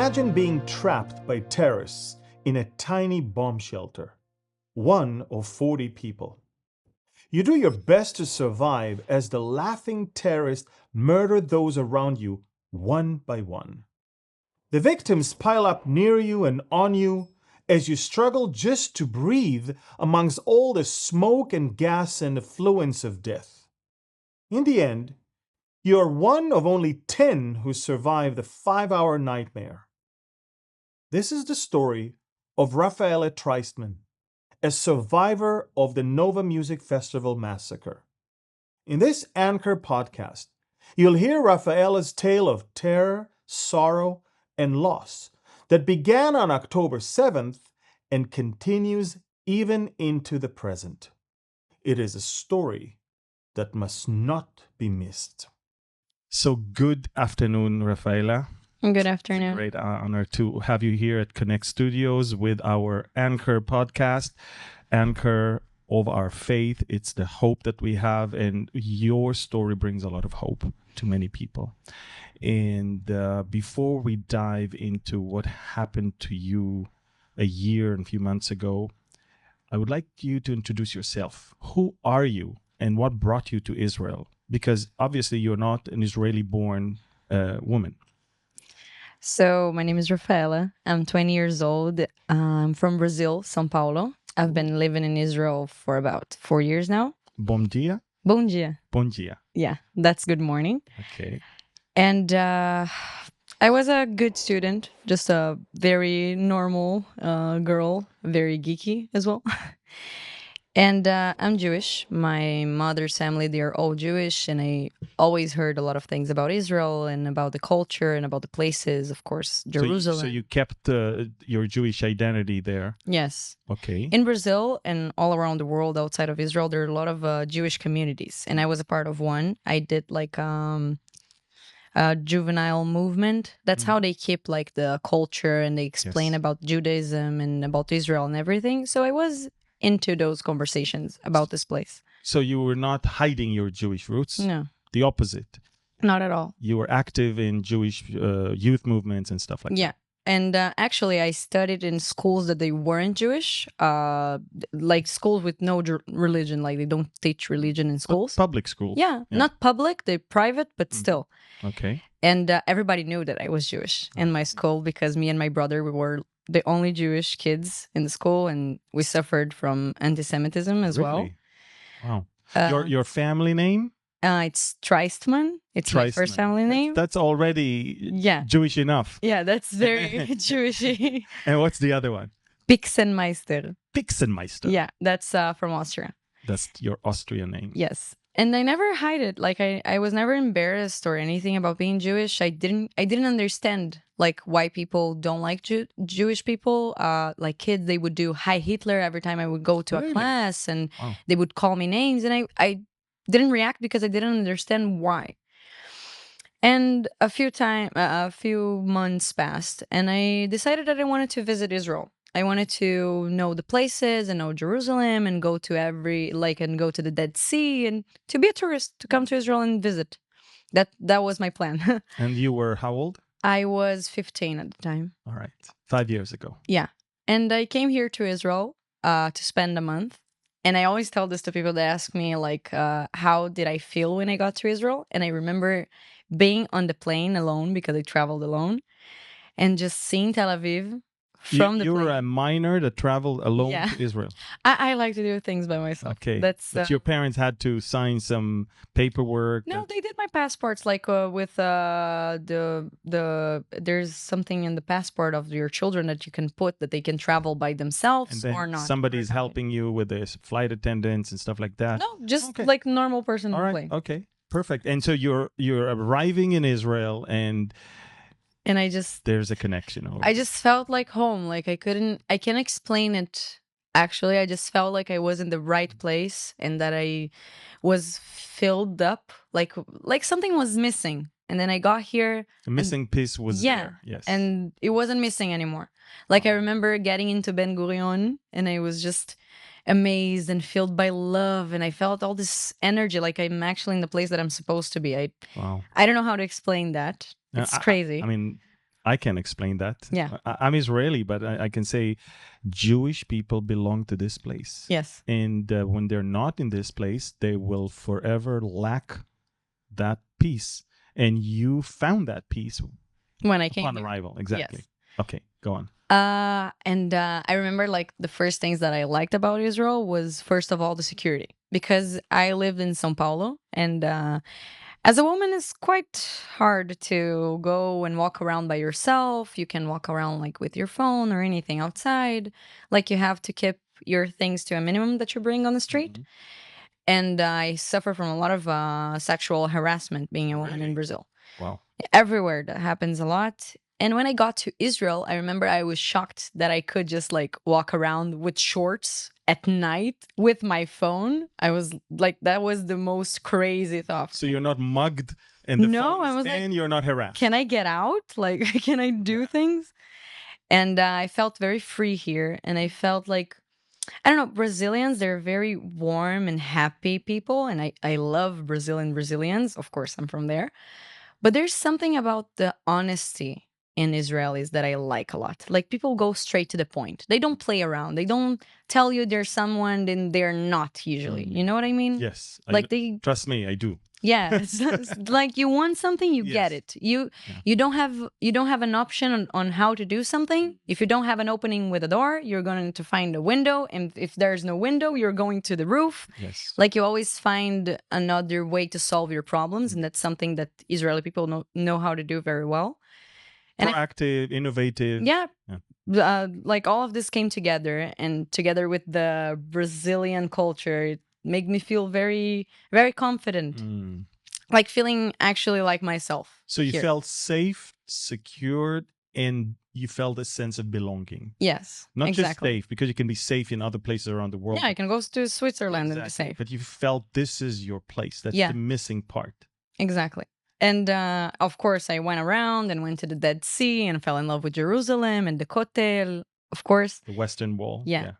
Imagine being trapped by terrorists in a tiny bomb shelter, one of 40 people. You do your best to survive as the laughing terrorists murder those around you one by one. The victims pile up near you and on you as you struggle just to breathe amongst all the smoke and gas and effluence of death. In the end, you are one of only 10 who survive the 5-hour nightmare. This is the story of Rafaela Treistman, a survivor of the Nova Music Festival massacre. In this Anchor podcast, you'll hear Rafaela's tale of terror, sorrow, and loss that began on October 7th and continues even into the present. It is a story that must not be missed. So good afternoon, Rafaela. Good afternoon. It's a great honor to have you here at Connect Studios with our Anchor podcast, Anchor of our faith. It's the hope that we have, and your story brings a lot of hope to many people. And before we dive into what happened to you a year and a few months ago, I would like you to introduce yourself. Who are you and what brought you to Israel? Because obviously you're not an Israeli-born woman. So my name is Rafaela. I'm 20 years old. I'm from Brazil, São Paulo. I've been living in Israel for about 4 years now. Bom dia? Bom dia. Bom dia. Yeah, that's good morning. Okay. And I was a good student, just a very normal girl, very geeky as well. And I'm Jewish. My mother's family, they're all Jewish. And I always heard a lot of things about Israel and about the culture and about the places, of course, Jerusalem. So you kept your Jewish identity there? Yes. Okay. In Brazil and all around the world outside of Israel, there are a lot of Jewish communities. And I was a part of one. I did like a juvenile movement. That's how they keep like the culture and they explain about Judaism and about Israel and everything. So I was into those conversations about this place. So you were not hiding your Jewish roots? No. The opposite? Not at all. You were active in Jewish youth movements and stuff like that? Yeah. And actually, I studied in schools that they weren't Jewish, like schools with no religion, like they don't teach religion in schools. Public schools? Yeah, not public, they're private, but still. Okay. And everybody knew that I was Jewish in my school because me and my brother, we were the only Jewish kids in the school, and we suffered from anti-Semitism as well. Wow. Your family name? It's Treistman. It's my first family name. That's already Jewish enough. Yeah, that's very Jewishy. And what's the other one? Pixenmeister. Pixenmeister. Yeah, that's from Austria. That's your Austrian name. Yes. And I never hide it. Like I was never embarrassed or anything about being Jewish. I didn't understand like why people don't like Jewish people. Like kids, they would do Hi Hitler every time I would go to a class, and they would call me names, and I didn't react because I didn't understand why. And a few months passed, and I decided that I wanted to visit Israel. I wanted to know the places and know Jerusalem and go to go to the Dead Sea and to be a tourist, to come to Israel and visit. That was my plan. And you were how old? I was 15 at the time. All right. 5 years ago. Yeah. And I came here to Israel to spend a month. And I always tell this to people that ask me, like, how did I feel when I got to Israel? And I remember being on the plane alone because I traveled alone and just seeing Tel Aviv. You were a minor that traveled alone to Israel. I like to do things by myself. Okay. But your parents had to sign some paperwork. No, they did my passports. Like with there's something in the passport of your children that you can put that they can travel by themselves or not. Somebody's helping you with the flight attendants and stuff like that. No, just like normal person. All right. Okay. Perfect. And so you're arriving in Israel and there's a connection. I just felt like home. Like I can't explain it. Actually, I just felt like I was in the right place and that I was filled up. Like something was missing. And then I got here. The missing piece was there. Yes. And it wasn't missing anymore. Like I remember getting into Ben Gurion and I was just amazed and filled by love. And I felt all this energy. Like I'm actually in the place that I'm supposed to be. I don't know how to explain that. It's crazy. I mean, I can explain that. Yeah. I'm Israeli, but I can say Jewish people belong to this place. Yes. And when they're not in this place, they will forever lack that peace. And you found that peace When I came upon here. arrival. Exactly. Yes. Okay, go on. And I remember like the first things that I liked about Israel was first of all the security, because I lived in São Paulo, and as a woman it's quite hard to go and walk around by yourself. You can walk around like with your phone or anything outside. Like you have to keep your things to a minimum that you bring on the street. Mhm. And I suffer from a lot of sexual harassment being a woman in Brazil. Wow. Everywhere that happens a lot. And when I got to Israel, I remember I was shocked that I could just like walk around with shorts at night with my phone. I was like, that was the most crazy thought. So you're not mugged and the No, phone I is, was like, and you're not harassed. can I get out? Like, can I do things? And I felt very free here. And I felt like, I don't know, Brazilians, they're very warm and happy people. And I love Brazilians. Of course, I'm from there. But there's something about the honesty in Israelis that I like a lot. Like people go straight to the point. They don't play around. They don't tell you they're someone then they're not usually. You know what I mean? Yes. Like they Trust me, I do. yeah, it's like you want something, you get Yes. it. You don't have an option on how to do something. If you don't have an opening with a door, you're going to find a window, and if there's no window, you're going to the roof. Yes. Like you always find another way to solve your problems, and that's something that Israeli people know how to do very well. And Proactive, innovative. yeah, like all of this came together, and together with the Brazilian culture, it made me feel very, very confident. Like feeling actually like myself. So you here. felt safe, secured, and you felt a sense of belonging. Yes, Not just exactly. safe, because you can be safe in other places around the world. Yeah, I can go to Switzerland and be Exactly. safe. But you felt this is your place. That's Yeah. the missing part. Exactly. And of course, I went around and went to the Dead Sea and fell in love with Jerusalem and the Kotel, of course. The Western Wall. Yeah.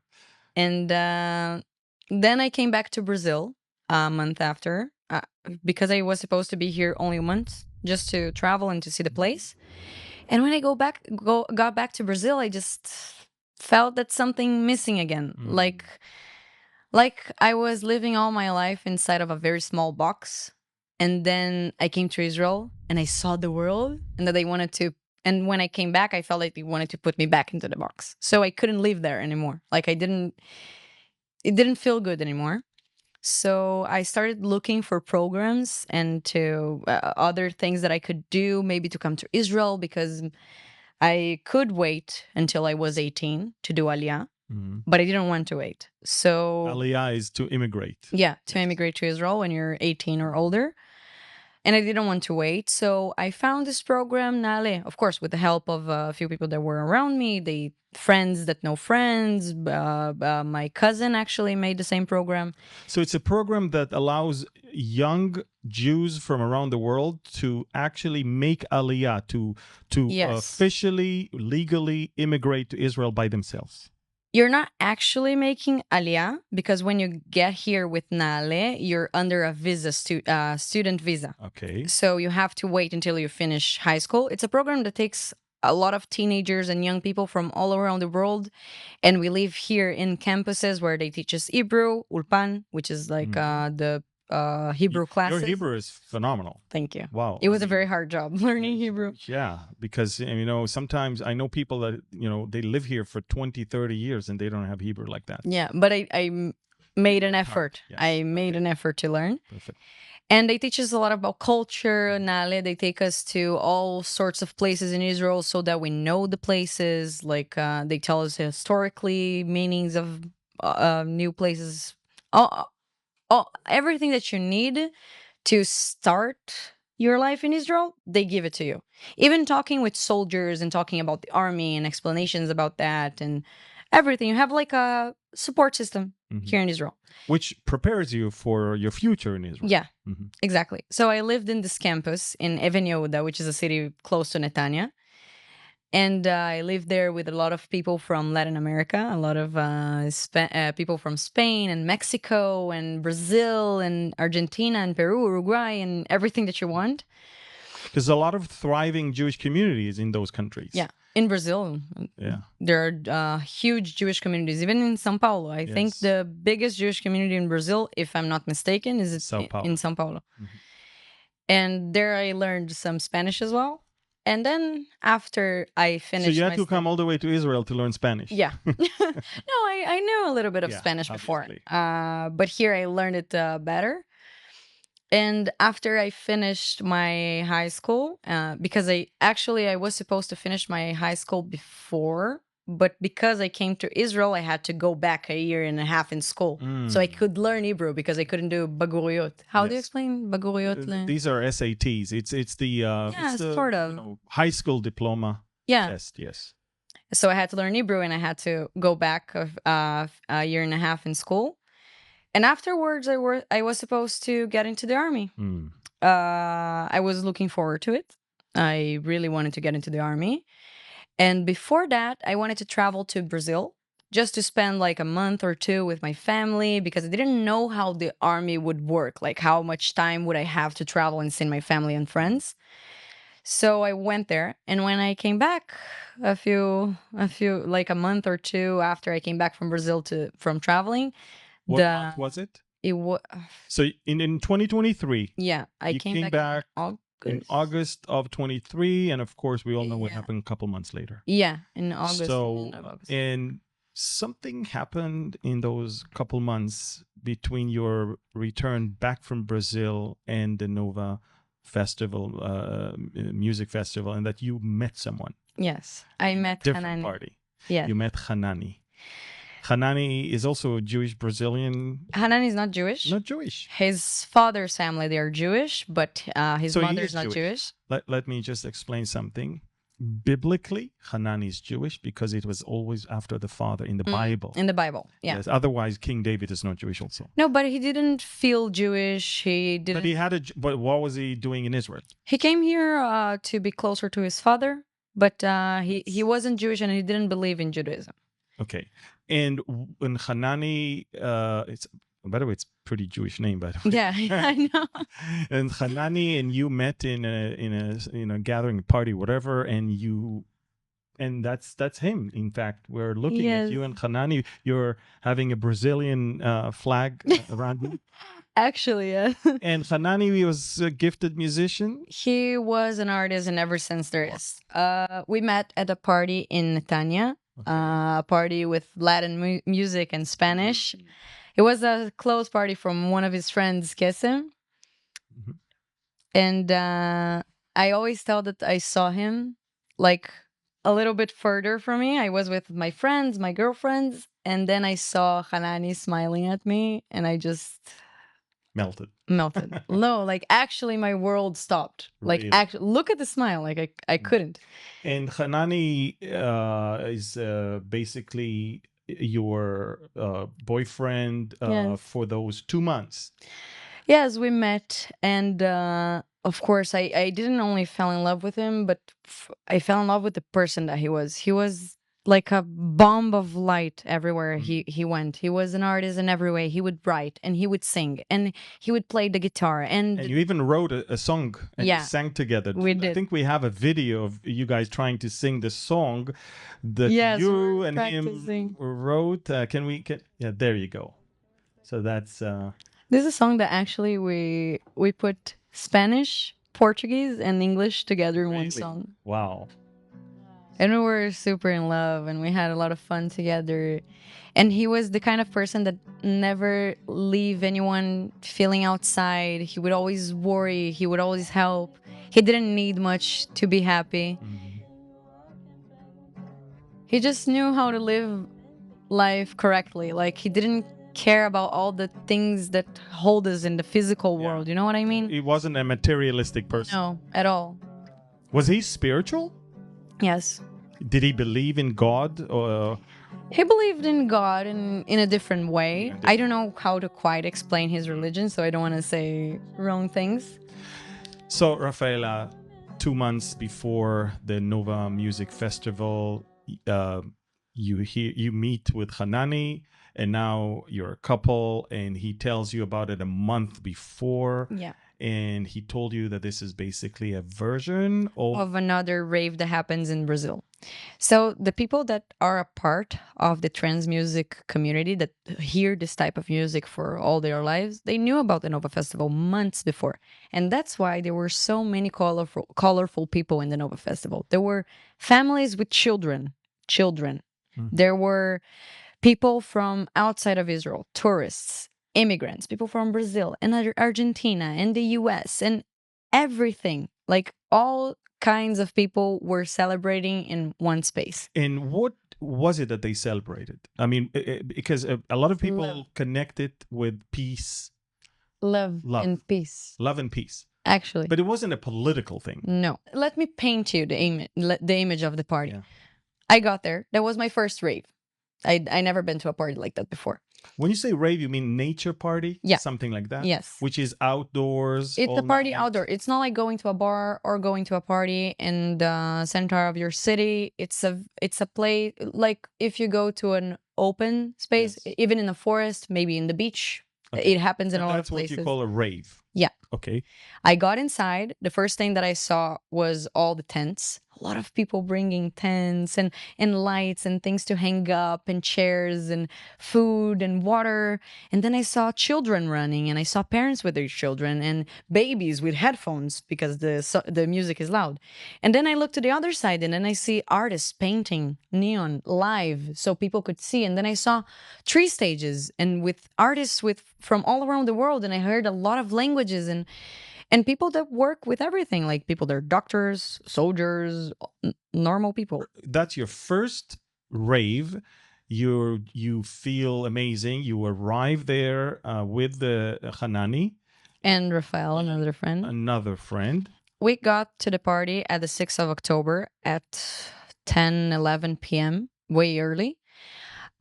And then I came back to Brazil a month after because I was supposed to be here only a month just to travel and to see the place. And when I got back to Brazil, I just felt that something missing again. Like I was living all my life inside of a very small box. And then I came to Israel and I saw the world, and that they wanted to. And when I came back, I felt like they wanted to put me back into the box. So I couldn't live there anymore. Like it didn't feel good anymore. So I started looking for programs and to other things that I could do, maybe to come to Israel, because I could wait until I was 18 to do Aliyah, but I didn't want to wait. So Aliyah is to immigrate. Yeah, to immigrate to Israel when you're 18 or older. And I didn't want to wait. So I found this program, Nale, of course, with the help of a few people that were around me, the friends that know friends. My cousin actually made the same program. So it's a program that allows young Jews from around the world to actually make Aliyah, to Yes. officially, legally immigrate to Israel by themselves. You're not actually making Aliyah, because when you get here with Nale, you're under a visa, student visa. Okay. So you have to wait until you finish high school. It's a program that takes a lot of teenagers and young people from all around the world. And we live here in campuses where they teach us Hebrew, Ulpan, which is like the Hebrew classes. Your Hebrew is phenomenal. Thank you. Wow. It was a very hard job learning Hebrew. Yeah, because, sometimes I know people that, they live here for 20, 30 years and they don't have Hebrew like that. Yeah, but I made an effort. Yes. I made an effort to learn. Perfect. And they teach us a lot about culture, Nale. They take us to all sorts of places in Israel so that we know the places. Like they tell us historically meanings of new places. Everything that you need to start your life in Israel, they give it to you. Even talking with soldiers and talking about the army and explanations about that and everything. You have like a support system here in Israel. Which prepares you for your future in Israel. Yeah, exactly. So I lived in this campus in Even Yehuda, which is a city close to Netanya. And I lived there with a lot of people from Latin America, a lot of people from Spain and Mexico and Brazil and Argentina and Peru, Uruguay, and everything that you want. Because a lot of thriving Jewish communities in those countries. Yeah. In Brazil, there are huge Jewish communities, even in São Paulo. I think the biggest Jewish community in Brazil, if I'm not mistaken, is in São Paulo. Mm-hmm. And there I learned some Spanish as well. And then after I finished, so you had to come all the way to Israel to learn Spanish. Yeah. No, I knew a little bit of Spanish before, but here I learned it better. And after I finished my high school, because I was supposed to finish my high school before, but because I came to Israel, I had to go back a year and a half in school. So I could learn Hebrew because I couldn't do baguriot. How do you explain baguriot? These are SATs. It's the sort of high school diploma test. Yes. So I had to learn Hebrew and I had to go back a year and a half in school. And afterwards, I was supposed to get into the army. I was looking forward to it. I really wanted to get into the army. And before that, I wanted to travel to Brazil just to spend like a month or two with my family because I didn't know how the army would work. Like how much time would I have to travel and see my family and friends. So I went there. And when I came back like a month or two after I came back from Brazil from traveling, what month was it? It was so in 2023. Yeah, I came back in August of 23, and of course we all know what happened a couple months later. Yeah, in August. So and something happened in those couple months between your return back from Brazil and the Nova Festival, music festival, and that you met someone. Yes, I met different Hanani. Party. Yeah, you met Hanani. Hanani is also a Jewish Brazilian. Hanani is not Jewish. Not Jewish. His father's family, they are Jewish, but his mother is not Jewish. Let me just explain something. Biblically, Hanani is Jewish because it was always after the father in the Bible. In the Bible, yeah. Yes, otherwise, King David is not Jewish also. No, but he didn't feel Jewish. He didn't. But what was he doing in Israel? He came here to be closer to his father, but he wasn't Jewish and he didn't believe in Judaism. Okay. And when Hanani, by the way, it's a pretty Jewish name, by the way. Yeah, I know. And Hanani and you met in a gathering, party, whatever, and that's him. In fact, we're looking at you and Hanani. You're having a Brazilian flag around you. Actually, yeah. And Hanani was a gifted musician. He was an artist, and ever since there is. We met at a party in Netanya. Okay. A party with Latin music and Spanish. It was a close party from one of his friends, Kesem. Mm-hmm. And I always thought that I saw him like a little bit further from me. I was with my friends, my girlfriends, and then I saw Hanani smiling at me, and I just melted. No, like actually my world stopped. Like really? Actually, look at the smile. Like I couldn't. And Hanani is basically your boyfriend for those 2 months. Yes, we met, and of course I didn't only fall in love with him, but I fell in love with the person that he was. He was like a bomb of light everywhere he went. He was an artist in every way. He would write and he would sing and he would play the guitar. And you even wrote a song and you sang together. We did. I think we have a video of you guys trying to sing the song that you and him wrote. Yeah, there you go. So that's... This is a song that actually we put Spanish, Portuguese, and English together in one song. Wow. And we were super in love and we had a lot of fun together. And he was the kind of person that never leave anyone feeling outside. He would always worry. He would always help. He didn't need much to be happy. Mm-hmm. He just knew how to live life correctly. Like he didn't care about all the things that hold us in the physical world. You know what I mean? He wasn't a materialistic person. No, at all. Was he spiritual? Yes. Did he believe in God? Or he believed in God in a different way. I don't know how to quite explain his religion, so I don't want to say wrong things. So, Rafaela, 2 months before the Nova Music Festival, you meet with Hanani, and now you're a couple, and he tells you about it a month before. Yeah. and he told you that this is basically a version of another rave that happens in Brazil. So the people that are a part of the trance music community that hear this type of music for all their lives, they knew about the Nova Festival months before. And that's why there were so many colorful people in the Nova Festival. There were families with children. There were people from outside of Israel, tourists, immigrants, people from Brazil and Argentina and the US and everything. Like all kinds of people were celebrating in one space. And what was it that they celebrated? I mean, because a lot of people connect it with peace, love, and peace. Love and peace. Actually. But it wasn't a political thing. No. Let me paint you the image of the party. Yeah. I got there. That was my first rave. I never been to a party like that before. When you say rave, you mean nature party? Yeah. Something like that? Yes. Which is outdoors? It's a party outdoor. It's not like going to a bar or going to a party in the center of your city. It's a place, like if you go to an open space, yes, even in a forest, maybe in the beach. Okay. It happens in a lot of places. That's what you call a rave. Yeah. Okay. I got inside. The first thing that I saw was all the tents. A lot of people bringing tents and lights and things to hang up and chairs and food and water. And then I saw children running and I saw parents with their children and babies with headphones because the music is loud. And then I looked to the other side and then I see artists painting neon live so people could see. And then I saw 3 stages and with artists from all around the world. And I heard a lot of languages and people that work with everything, like people that are doctors, soldiers, normal people. That's your first rave. You feel amazing. You arrive there with the Hanani. And Rafaela, another friend. We got to the party at the 6th of October at 10, 11 p.m., way early.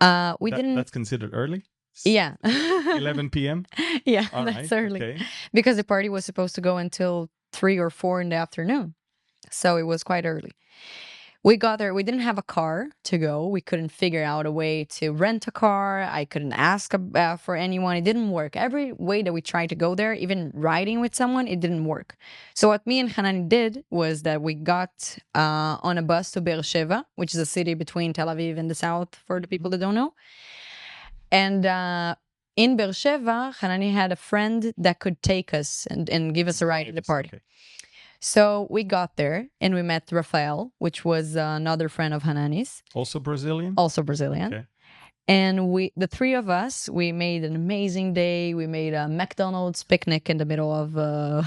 That's considered early? Yeah. 11 p.m.? Yeah, all that's right, early. Okay. Because the party was supposed to go until 3 or 4 in the afternoon. So it was quite early. We got there. We didn't have a car to go. We couldn't figure out a way to rent a car. I couldn't ask for anyone. It didn't work. Every way that we tried to go there, even riding with someone, it didn't work. So what me and Hanani did was that we got on a bus to Beersheba, which is a city between Tel Aviv and the south, for the people that don't know. And in Beersheba, Hanani had a friend that could take us and give us a ride to the party. Okay. So we got there and we met Rafael, which was another friend of Hanani's. Also Brazilian? Also Brazilian. Okay. And the 3 of us, we made an amazing day. We made a McDonald's picnic in the middle of...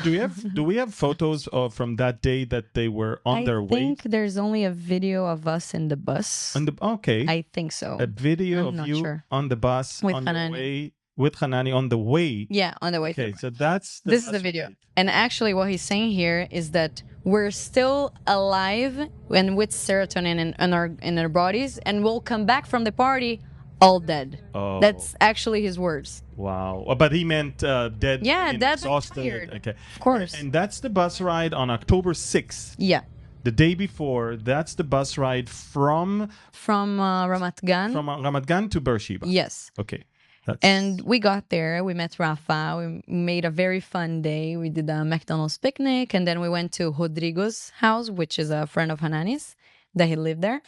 Do we have photos from that day that they were on their way? I think there's only a video of us in the bus. Okay. I think so. A video of you on the bus with on Hanani. The way with Hanani on the way. Yeah, on the way. Okay, so this is the video. And actually what he's saying here is that we're still alive and with serotonin in our bodies, and we'll come back from the party all dead. Oh. That's actually his words. Wow. But he meant dead. Yeah, dead, exhausted. Tired. Okay. Of course. And that's the bus ride on October 6th. Yeah. The day before, that's the bus ride from Ramat Gan. From Ramat Gan to Beersheba. Yes. Okay. And we got there, we met Rafa, we made a very fun day. We did a McDonald's picnic, and then we went to Rodrigo's house, which is a friend of Hanani's, that he lived there.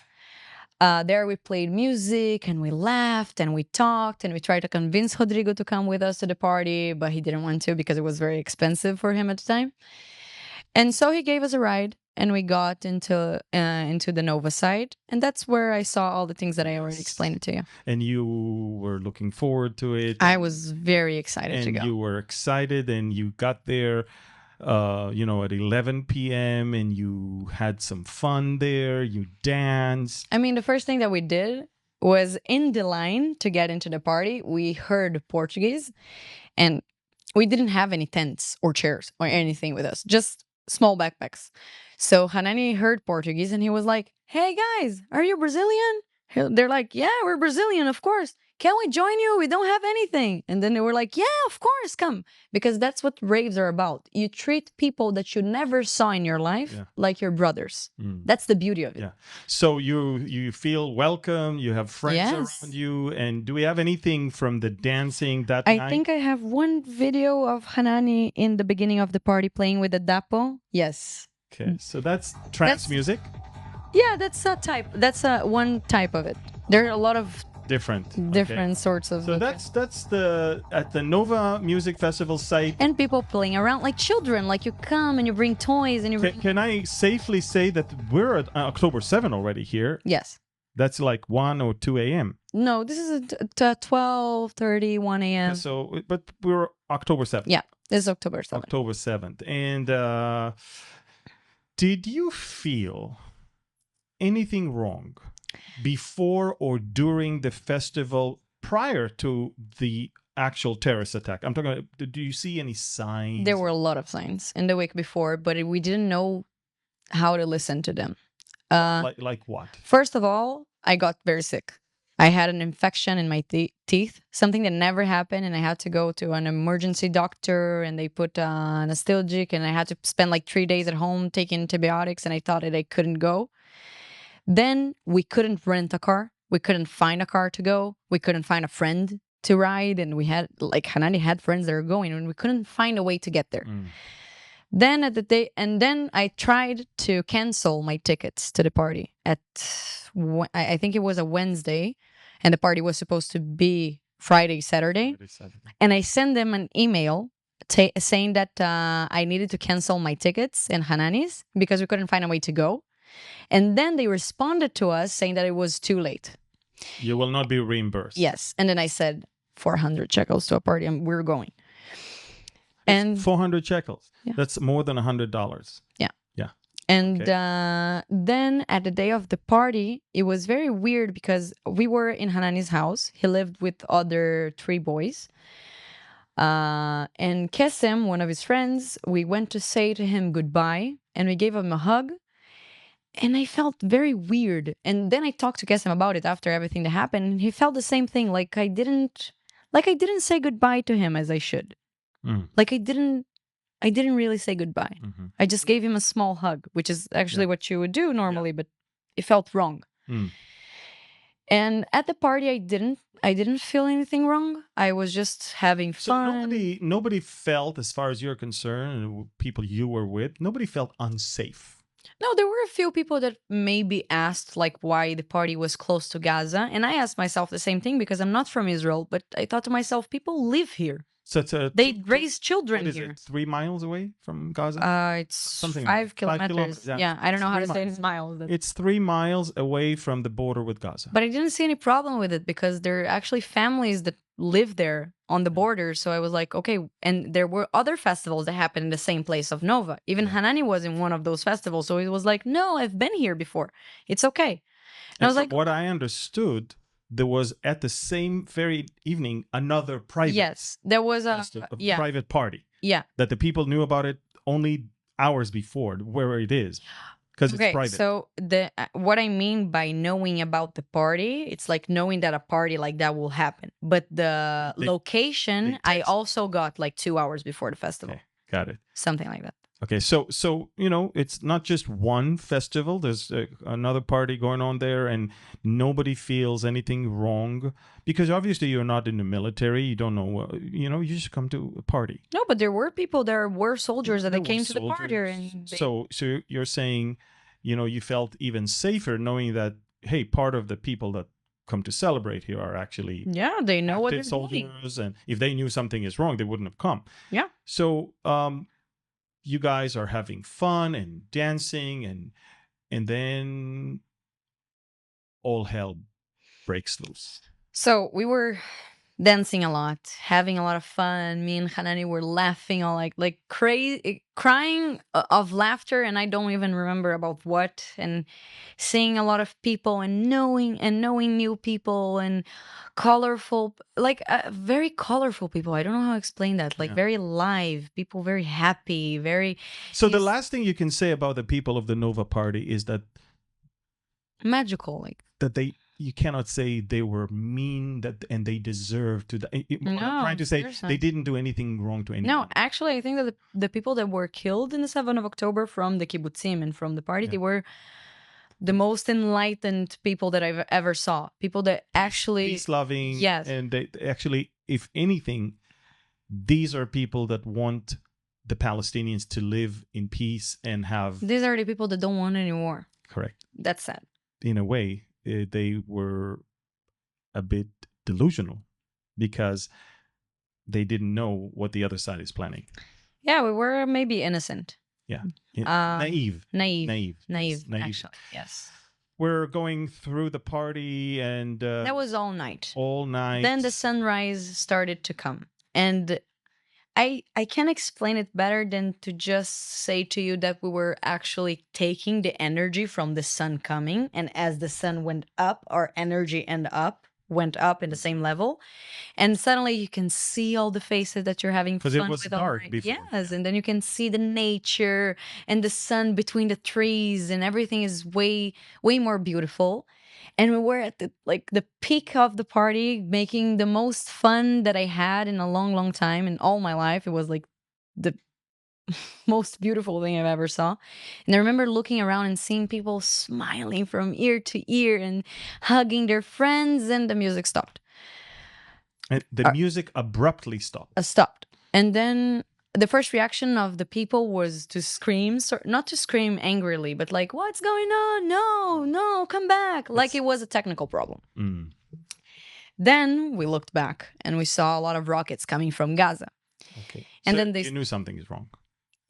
There we played music, and we laughed, and we talked, and we tried to convince Rodrigo to come with us to the party, but he didn't want to because it was very expensive for him at the time. And so he gave us a ride, and we got into the Nova side, and that's where I saw all the things that I already explained to you. And you were looking forward to it. I was very excited to go. And you were excited, and you got there, at 11 p.m. and you had some fun there. You danced. I mean, the first thing that we did was in the line to get into the party. We heard Portuguese, and we didn't have any tents or chairs or anything with us, just small backpacks. So Hanani heard Portuguese and he was like, "Hey guys, are you Brazilian?" They're like, "Yeah, we're Brazilian, of course." can we join you? We don't have anything. And then they were like, yeah, of course, come. Because that's what raves are about. You treat people that you never saw in your life like your brothers. That's the beauty of it. Yeah. So you feel welcome, you have friends around you. And do we have anything from the dancing that night? I think I have one video of Hanani in the beginning of the party playing with the dapo. Yes. Okay, so that's trance music? Yeah, that's a type. That's one type of it. There are a lot of different sorts of. So that's the at the Nova Music Festival site. And people playing around like children. Like you come and you bring toys and you. Can I safely say that we're at October 7 already here? Yes. That's like 1 or 2 a.m. No, this is at 12:30, 1 a.m. So, but we're October 7th. Yeah, this is October 7th. October 7th. And did you feel anything wrong before or during the festival prior to the actual terrorist attack? I'm talking about, do you see any signs? There were a lot of signs in the week before, but we didn't know how to listen to them. Like what? First of all, I got very sick. I had an infection in my teeth, something that never happened, and I had to go to an emergency doctor, and they put anesthetic, and I had to spend like 3 days at home taking antibiotics, and I thought that I couldn't go. Then we couldn't rent a car. We couldn't find a car to go. We couldn't find a friend to ride, and we had like Hanani had friends that were going, and we couldn't find a way to get there. Then at the day, and then I tried to cancel my tickets to the party at I think it was a Wednesday, and the party was supposed to be Friday, Saturday. And I sent them an email saying that I needed to cancel my tickets and Hanani's because we couldn't find a way to go. And then they responded to us saying that it was too late. You will not be reimbursed. Yes. And then I said 400 shekels to a party, and we're going. And 400 shekels. Yeah. That's more than $100. Yeah. Yeah. And then at the day of the party, it was very weird because we were in Hanani's house. He lived with other 3 boys. And Kesem, one of his friends, we went to say to him goodbye, and we gave him a hug. And I felt very weird. And then I talked to Kesem about it after everything that happened, and he felt the same thing. Like I didn't say goodbye to him as I should. Like I didn't really say goodbye. I just gave him a small hug, which is actually what you would do normally, but it felt wrong. And at the party, I didn't feel anything wrong. I was just having fun. So nobody felt, as far as you're concerned, and people you were with, nobody felt unsafe. No, there were a few people that maybe asked like why the party was close to Gaza. And I asked myself the same thing because I'm not from Israel, but I thought to myself, people live here. So they raise children what is here. It, 3 miles away from Gaza? It's something 5 kilometers. Yeah, I don't know how to say it in miles. It's 3 miles away from the border with Gaza. But I didn't see any problem with it because there are actually families that live there on the border. So I was like, okay. And there were other festivals that happened in the same place of Nova. Even Hanani was in one of those festivals. So it was like, no, I've been here before. It's okay. And I was like, what I understood, there was at the same very evening another private. Yes, there was a private party. Yeah, that the people knew about it only hours before where it is, because it's private. So what I mean by knowing about the party, it's like knowing that a party like that will happen. But the location, I also got like 2 hours before the festival. Okay, got it. Something like that. Okay, so it's not just one festival. There's another party going on there, and nobody feels anything wrong because obviously you're not in the military. You don't know. You just come to a party. No, but there were people. There were soldiers that came to the party, and so you're saying, you felt even safer knowing that hey, part of the people that come to celebrate here are actually they know what they're soldiers, doing. And if they knew something is wrong, they wouldn't have come. Yeah. So you guys are having fun and dancing, and then all hell breaks loose. So we were dancing a lot, having a lot of fun. Me and Hanani were laughing all like crazy, crying of laughter, and I don't even remember about what. And seeing a lot of people and knowing new people and colorful, like very colorful people. I don't know how to explain that. Like very live people, very happy, very. So the last thing you can say about the people of the Nova party is that magical, like that they you cannot say they were mean and they deserve to die. What I'm No, trying to say, seriously. they didn't do anything wrong to anyone. No, actually, I think that the people that were killed in the 7th of October from the kibbutzim and from the party, Yeah. they were the most enlightened people that I've ever saw. People that actually, Peace loving. yes, And they actually, if anything, these are people that want the Palestinians to live in peace and have. these are the people that don't want any war. Correct. That's sad. In a way, they were a bit delusional because they didn't know what the other side is planning. Yeah, we were maybe innocent. Yeah. Naive. Naive. Yes, Actually, yes. We're going through the party and That was all night. all night. Then the sunrise started to come. And I can't explain it better than to just say to you that we were actually taking the energy from the sun coming. And as the sun went up, our energy went up in the same level. And suddenly you can see all the faces that you're having fun because it was with all dark night. before. Yes, and then you can see the nature and the sun between the trees, and everything is way more beautiful. And we were at the peak of the party, making the most fun that I had in a long time in all my life. It was like the most beautiful thing I've ever saw. And I remember looking around and seeing people smiling from ear to ear and hugging their friends, and the music stopped. And the music abruptly stopped. Stopped. And then the first reaction of the people was to scream, not to scream angrily, but like, what's going on? No, come back. Like it was a technical problem. Mm. Then we looked back and we saw a lot of rockets coming from Gaza. Okay. And so then you knew something is wrong.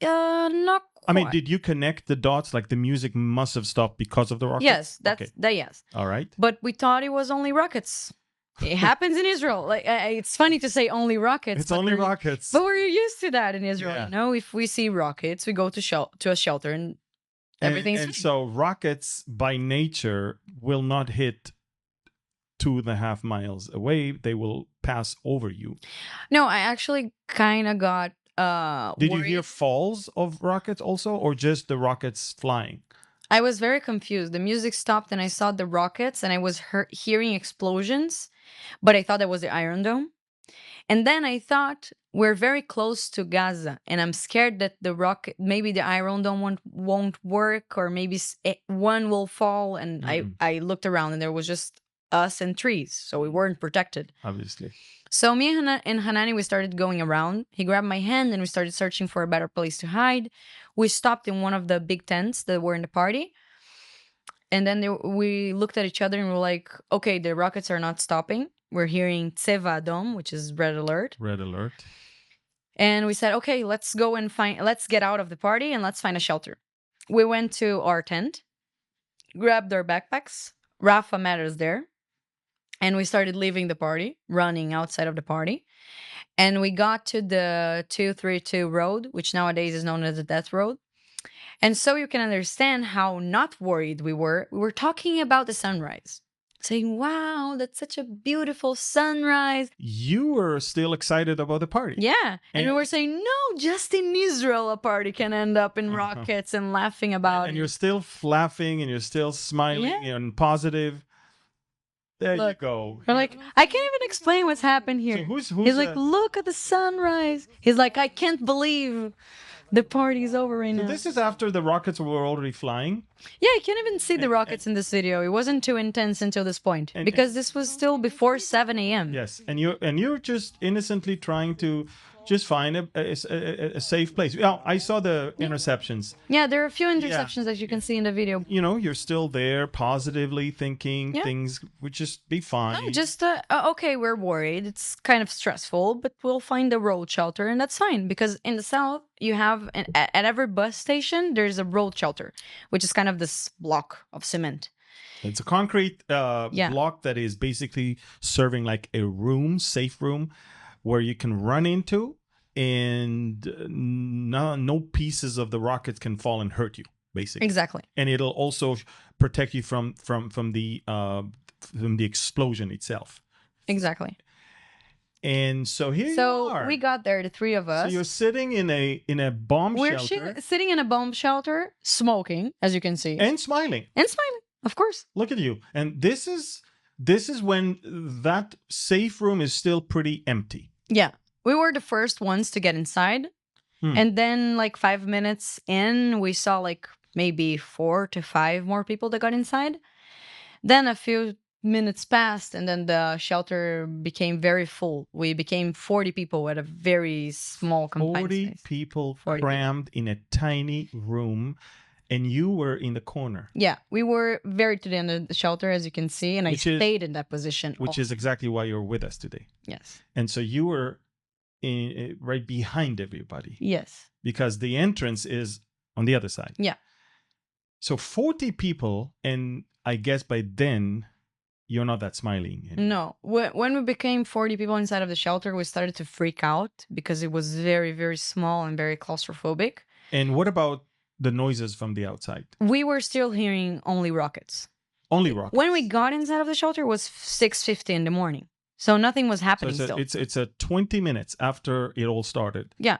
Not quite. I mean, did you connect the dots? Like the music must have stopped because of the rockets? Yes, Okay. yes. All right. But we thought it was only rockets. It happens in Israel. Like it's funny to say only rockets. It's only rockets. But we're used to that in Israel. Yeah. You know, if we see rockets, we go to a shelter and everything's and so rockets by nature will not hit 2.5 miles away. They will pass over you. No, I actually kind of got Did you worried. hear falls of rockets also, or just the rockets flying? I was very confused. The music stopped and I saw the rockets and I was hearing explosions, but I thought that was the Iron Dome. And then I thought we're very close to Gaza and I'm scared that the rocket, maybe the Iron Dome won't work, or maybe one will fall. And I looked around and there was just us and trees, so we weren't protected. Obviously. So me and Hanani, we started going around. He grabbed my hand and we started searching for a better place to hide. We stopped in one of the big tents that were in the party. And then we looked at each other and we're like, okay, the rockets are not stopping. We're hearing Tseva Adom, which is red alert. Red alert. And we said, okay, let's get out of the party and let's find a shelter. We went to our tent, grabbed our backpacks. Rafa met us there. And we started leaving the party, running outside of the party. And we got to the 232 road, which nowadays is known as the Death Road. And so you can understand how not worried we were. We were talking about the sunrise, saying, wow, that's such a beautiful sunrise. You were still excited about the party. Yeah. And we were saying, no, just in Israel, a party can end up in rockets, and laughing about it. And you're still laughing and you're still smiling and positive. There you go. We're like, I can't even explain what's happened here. So He's like, look at the sunrise. He's like, I can't believe the party's over right now. This is after the rockets were already flying? Yeah, you can't even see the rockets in this video. It wasn't too intense until this point, because this was still before 7 a.m. Yes, and you're just innocently trying to just find a safe place. Well, I saw the interceptions. Yeah, there are a few interceptions that you can see in the video. You know, you're still there, positively thinking things would just be fine. No, just okay, we're worried. It's kind of stressful, but we'll find a road shelter, and that's fine, because in the south you have at every bus station there's a road shelter, which is kind of this block of cement. It's a concrete block that is basically serving like a room, safe room, where you can run into, and no pieces of the rockets can fall and hurt you, basically. Exactly. And it'll also protect you from the explosion itself. Exactly. And so here you are. So we got there, the three of us. So you're sitting in a bomb shelter. We're sitting in a bomb shelter, smoking, as you can see. And smiling. And smiling, of course. Look at you. And this is This is when that safe room is still pretty empty. Yeah. We were the first ones to get inside. And then like 5 minutes in, we saw like maybe 4 to 5 more people that got inside. Then a few minutes passed and then the shelter became very full. We became 40 people at a very small confined 40 space. people 40 crammed in a tiny room, and you were in the corner. Yeah, we were very to the end of the shelter, as you can see, and I stayed in that position. Which is exactly why you're with us today. Yes. And so you were right behind everybody. Yes. Because the entrance is on the other side. Yeah. So 40 people, and I guess by then you're not that smiling anymore. No. When we became 40 people inside of the shelter, we started to freak out because it was very, very small and very claustrophobic. And what about the noises from the outside? We were still hearing only rockets. Only rockets. When we got inside of the shelter, it was 6:50 in the morning. So nothing was happening so still. It's a 20 minutes after it all started. Yeah.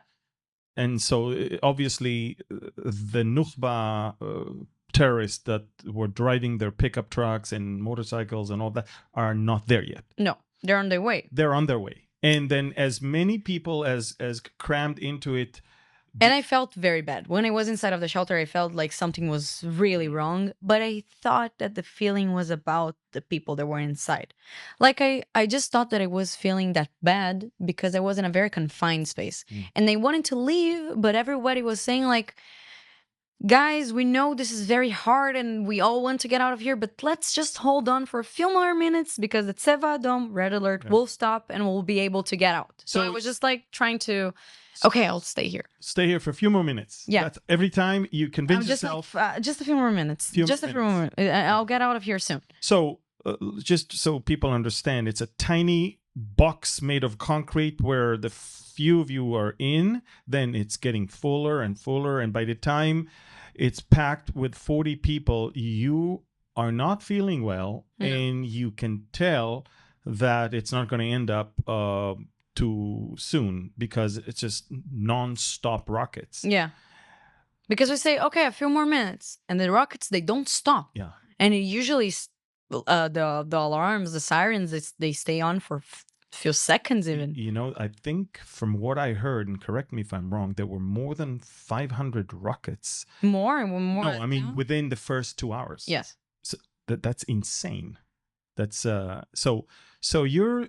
And so obviously the Nukhba terrorists that were driving their pickup trucks and motorcycles and all that are not there yet. No, they're on their way. They're on their way. And then as many people as crammed into it. And I felt very bad. When I was inside of the shelter, I felt like something was really wrong. But I thought that the feeling was about the people that were inside. Like I just thought that I was feeling that bad because I was in a very confined space. And they wanted to leave, but everybody was saying like, guys, we know this is very hard and we all want to get out of here, but let's just hold on for a few more minutes because the Tseva Dom red alert will stop and we'll be able to get out. So I was just like trying to, okay, I'll stay here. Stay here for a few more minutes. Yeah. That's every time you convince yourself. Like, just a few more minutes. Few more minutes. I'll get out of here soon. So just so people understand, it's a tiny box made of concrete where the few of you are in, then it's getting fuller and fuller. And by the time it's packed with 40 people, you are not feeling well. And you can tell that it's not going to end up too soon because it's just non-stop rockets. Yeah. Because we say, okay, a few more minutes. And the rockets, they don't stop. Yeah. And it usually, the alarms, the sirens, they stay on for few seconds even. You know, I think from what I heard, and correct me if I'm wrong, there were more than 500 rockets. More? No, I mean within the first 2 hours. Yes. So that's insane. That's so you're,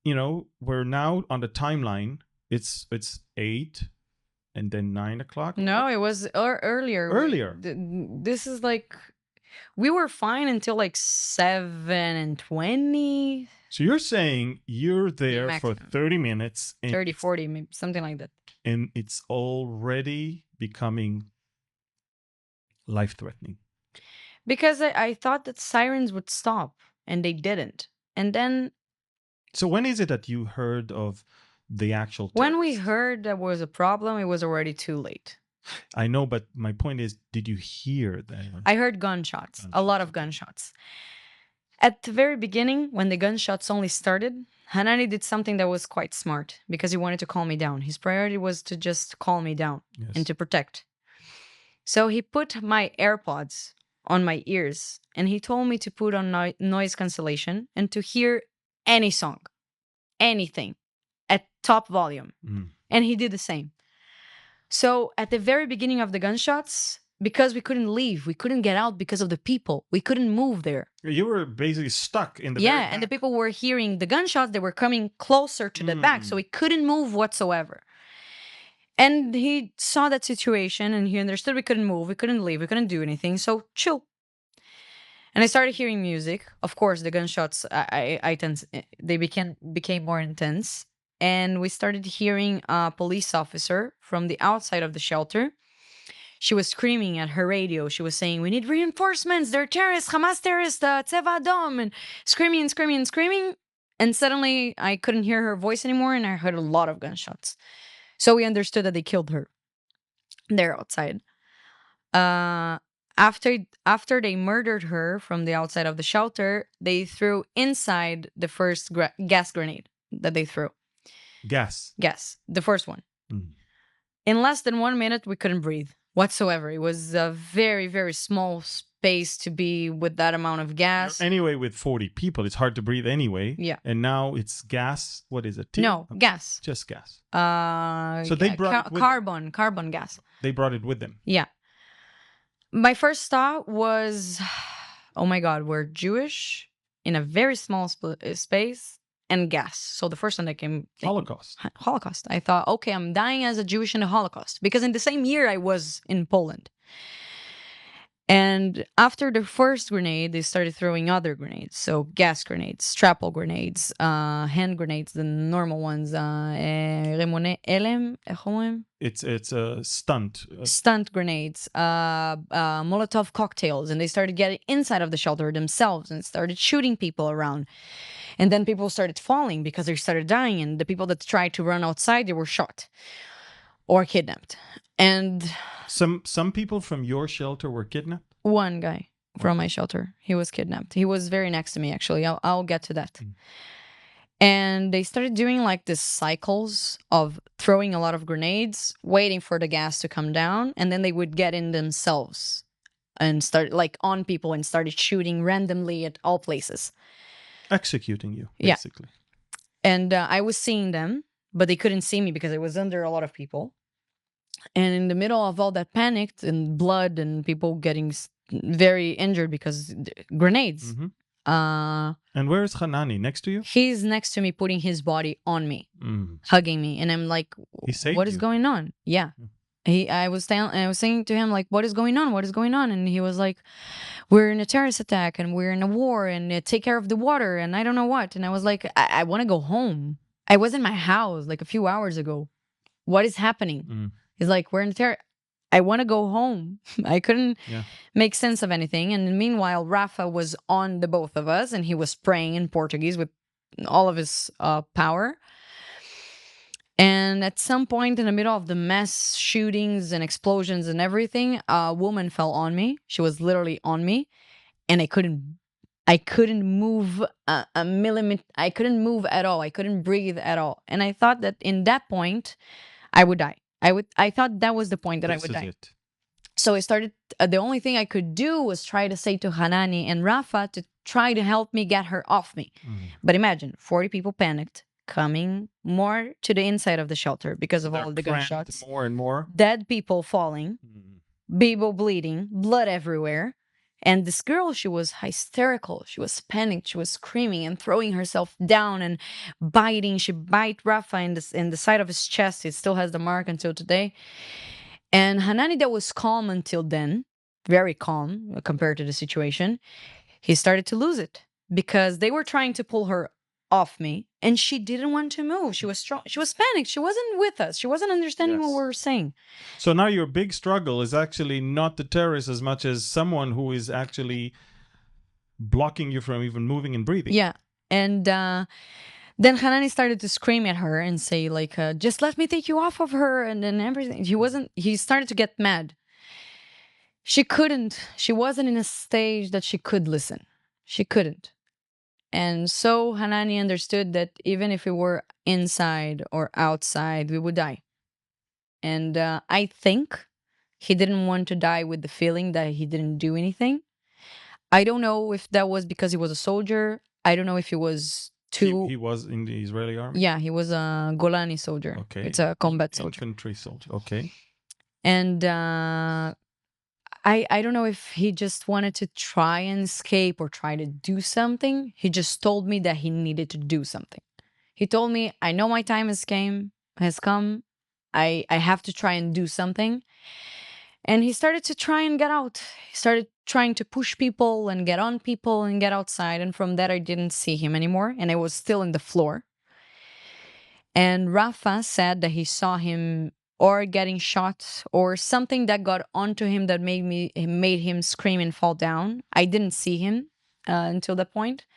you know, we're now on the timeline. It's 8 and then 9 o'clock. No, it was earlier. Earlier. This is like, we were fine until like 7:20. So you're saying you're there for 30 minutes. 30, 40, maybe something like that. And it's already becoming life-threatening. Because I thought that sirens would stop, and they didn't. And then... So when is it that you heard of the actual terrorists? When we heard there was a problem, it was already too late. I know, but my point is, did you hear that? I heard gunshots, a lot of gunshots. At the very beginning, when the gunshots only started, Hanani did something that was quite smart because he wanted to calm me down. His priority was to just calm me down and to protect. So he put my AirPods on my ears and he told me to put on noise cancellation and to hear any song, anything at top volume. And he did the same. So at the very beginning of the gunshots, because we couldn't leave, we couldn't get out because of the people. We couldn't move there. You were basically stuck in the very back. And the people were hearing the gunshots. They were coming closer to the back, so we couldn't move whatsoever. And he saw that situation, and he understood we couldn't move, we couldn't leave, we couldn't do anything, so chill. And I started hearing music. Of course, the gunshots, they became more intense. And we started hearing a police officer from the outside of the shelter. She was screaming at her radio. She was saying, we need reinforcements. They're terrorists, Hamas terrorists, Tseva Dom, and screaming and screaming and screaming. And suddenly I couldn't hear her voice anymore and I heard a lot of gunshots. So we understood that they killed her. They're outside. After they murdered her from the outside of the shelter, they threw inside the first gas grenade that they threw. Gas, the first one. In less than 1 minute, we couldn't breathe whatsoever. It was a very, very small space to be with that amount of gas. Anyway, with 40 people, it's hard to breathe anyway. Yeah. And now it's gas. What is it? No, gas. Just gas. So they brought it with carbon gas. They brought it with them. Yeah. My first thought was, oh my God, we're Jewish in a very small space and gas. So the first one that came... Holocaust. I thought, okay, I'm dying as a Jewish in the Holocaust. Because in the same year I was in Poland. And after the first grenade, they started throwing other grenades. So gas grenades, strapple grenades, hand grenades, the normal ones. It's a stunt. Stunt grenades, Molotov cocktails. And they started getting inside of the shelter themselves and started shooting people around. And then people started falling because they started dying. And the people that tried to run outside, they were shot or kidnapped. And some people from your shelter were kidnapped? One guy from my shelter. He was kidnapped. He was very next to me, actually. I'll get to that. And they started doing like these cycles of throwing a lot of grenades, waiting for the gas to come down, and then they would get in themselves and start like on people and started shooting randomly at all places. Executing you, basically. Yeah. And I was seeing them, but they couldn't see me because I was under a lot of people. And in the middle of all that panic and blood and people getting very injured because grenades. And where is Hanani? Next to you? He's next to me, putting his body on me, hugging me. And I'm like, what is going on? Yeah. I was saying to him, like, what is going on? What is going on? And he was like, we're in a terrorist attack and we're in a war and take care of the water and I don't know what. And I was like, I want to go home. I was in my house like a few hours ago. What is happening? He's like, we're in terror. I want to go home. I couldn't make sense of anything. And meanwhile, Rafa was on the both of us and he was praying in Portuguese with all of his power. And at some point in the middle of the mass shootings and explosions and everything, a woman fell on me. She was literally on me. And I couldn't move a millimeter. I couldn't move at all. I couldn't breathe at all. And I thought that in that point, I would die. I thought that was the point that I would die. So I started, the only thing I could do was try to say to Hanani and Rafa to try to help me get her off me. But imagine, 40 people panicked, coming more to the inside of the shelter because of all of the gunshots. More and more. Dead people falling, people bleeding, blood everywhere. And this girl, she was hysterical. She was panicked. She was screaming and throwing herself down and biting. She bit Rafa in the side of his chest. He still has the mark until today. And Hanani, that was calm until then, very calm compared to the situation. He started to lose it because they were trying to pull her off me and she didn't want to move. She was strong. She was panicked. She wasn't with us. She wasn't understanding what we were saying. So now your big struggle is actually not the terrorist as much as someone who is actually blocking you from even moving and breathing. Yeah. And then Hanani started to scream at her and say like, just let me take you off of her. And then everything. He started to get mad. She wasn't in a stage that she could listen. She couldn't. And so Hanani understood that even if we were inside or outside, we would die. And I think he didn't want to die with the feeling that he didn't do anything. I don't know if that was because he was a soldier. I don't know if he was too... He was in the Israeli army? Yeah, he was a Golani soldier. Okay. It's a combat soldier. Infantry soldier. Okay. And... I don't know if he just wanted to try and escape or try to do something. He just told me that he needed to do something. He told me, I know my time has come. I have to try and do something. And he started to try and get out. He started trying to push people and get on people and get outside. And from that, I didn't see him anymore. And I was still in the floor. And Rafa said that he saw him or getting shot or something that got onto him that made him scream and fall down. I didn't see him until that point.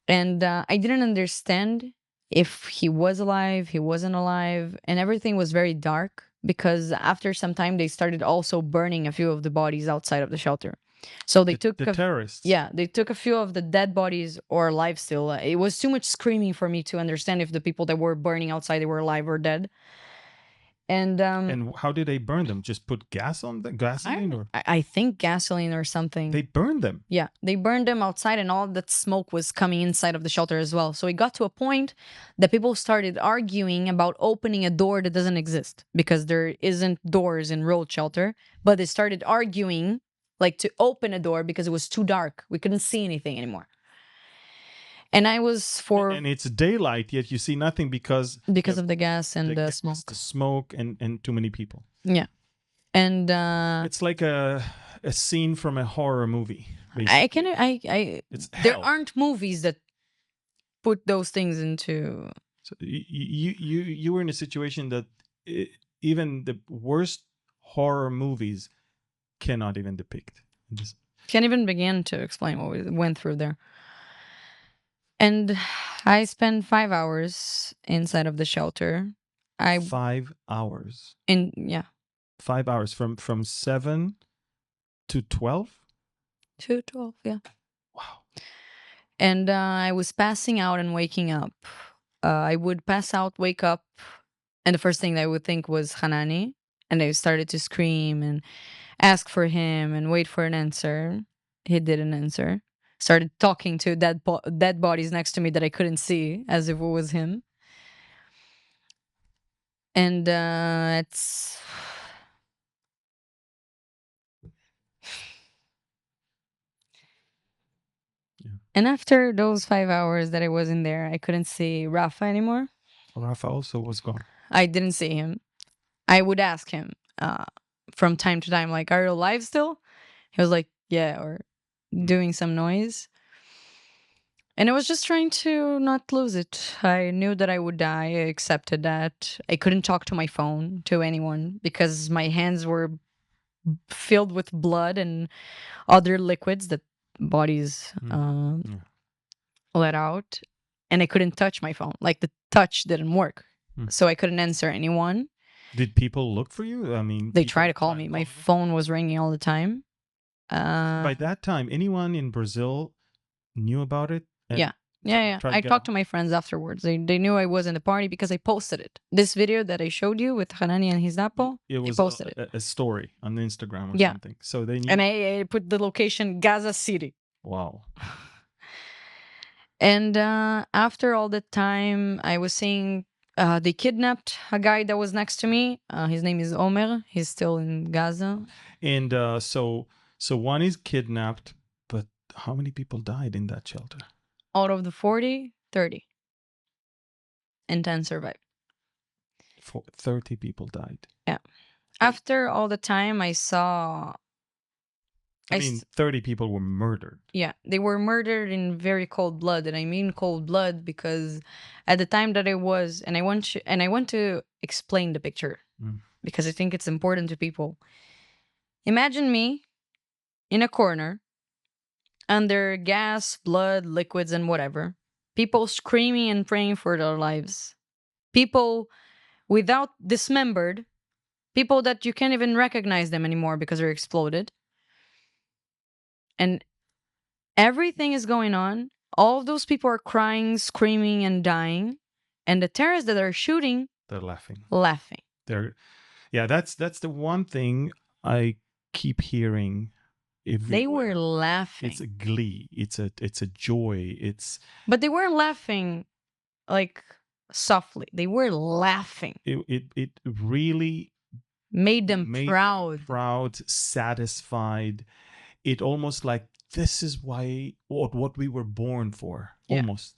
And I didn't understand if he was alive, he wasn't alive, and everything was very dark because after some time they started also burning a few of the bodies outside of the shelter. So they took the terrorists. Yeah, they took a few of the dead bodies or alive still. It was too much screaming for me to understand if the people that were burning outside, they were alive or dead. And And how did they burn them? Just put gas on the gasoline, or I think gasoline or something. they burned them? Yeah, they burned them outside, and all that smoke was coming inside of the shelter as well. So it got to a point that people started arguing about opening a door that doesn't exist because there isn't doors in road shelter. But they started arguing like to open a door because it was too dark. We couldn't see anything anymore. And I was for And it's daylight, yet you see nothing because because of the gas and the gas, smoke. the smoke, and too many people. Yeah, and It's like a scene from a horror movie. I Basically. can I It's there hell. aren't movies that put those things into. So you were in a situation that even the worst horror movies cannot even depict. This- Can't even begin to explain what we went through there. And I spent 5 hours inside of the shelter. I 5 hours. yeah, 5 hours from 7 to 12. 2:12, yeah. Wow. And I was passing out and waking up. I would pass out, wake up, and the first thing that I would think was Hanani, and I started to scream and ask for him and wait for an answer. He didn't answer. Started talking to dead bodies next to me that I couldn't see, as if it was him. And it's Yeah. and after those 5 hours that I was in there, I couldn't see Rafa anymore. Rafa also was gone. I didn't see him. I would ask him from time to time, like, "Are you alive still?" He was like, "Yeah," or doing some noise. And I was just trying to not lose it. I knew that I would die. I accepted that. I couldn't talk to my phone to anyone because my hands were filled with blood and other liquids that bodies Yeah. let out. And I couldn't touch my phone. Like the touch didn't work. Hmm. So I couldn't answer anyone. Did people look for you? I mean, They people tried to call tried me. to My call you? phone was ringing all the time. By that time, anyone in Brazil knew about it and Yeah. Yeah. tried to I get a talked to my friends afterwards. They knew I was in the party because I posted it. This video that I showed you with Hanani and his Napo, it I was posted it. a story on Instagram or Yeah. something. So they knew. And I put the location Gaza City. Wow. And after all the time, I was seeing they kidnapped a guy that was next to me. His name is Omer. He's still in Gaza. And so one is kidnapped, but how many people died in that shelter? Out of the 40, 30. And 10 survived. 30 people died. Yeah. After all the time, I saw. I mean, 30 people were murdered. Yeah, they were murdered in very cold blood, and I mean cold blood because at the time that I was, and I want to explain the picture because I think it's important to people. Imagine me in a corner under gas, blood, liquids, and whatever. People screaming and praying for their lives. People without dismembered. People that you can't even recognize them anymore because they're exploded. And everything is going on. All of those people are crying, screaming, and dying. And the terrorists that are shooting, They're laughing. laughing. That's the one thing I keep hearing. They were laughing. It's a glee. It's a joy. But they weren't laughing like softly. They were laughing. It really Made them proud, satisfied. It almost like this is why what we were born for. Yeah. Almost,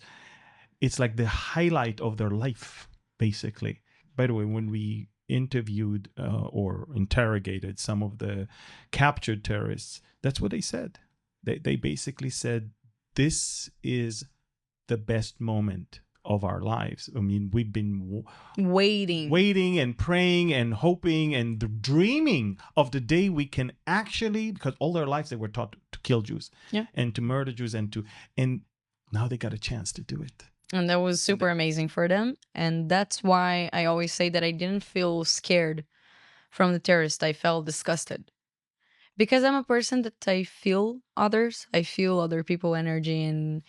it's like the highlight of their life, basically. By the way, when we interviewed or interrogated some of the captured terrorists, that's what they said. They basically said, this is the best moment of our lives. I mean, we've been waiting and praying and hoping and dreaming of the day we can actually, because all their lives they were taught to kill Jews, and to murder Jews, and now they got a chance to do it. And that was super amazing for them. And that's why I always say that I didn't feel scared from the terrorists. I felt disgusted. Because I'm a person that I feel others. I feel other people energy, and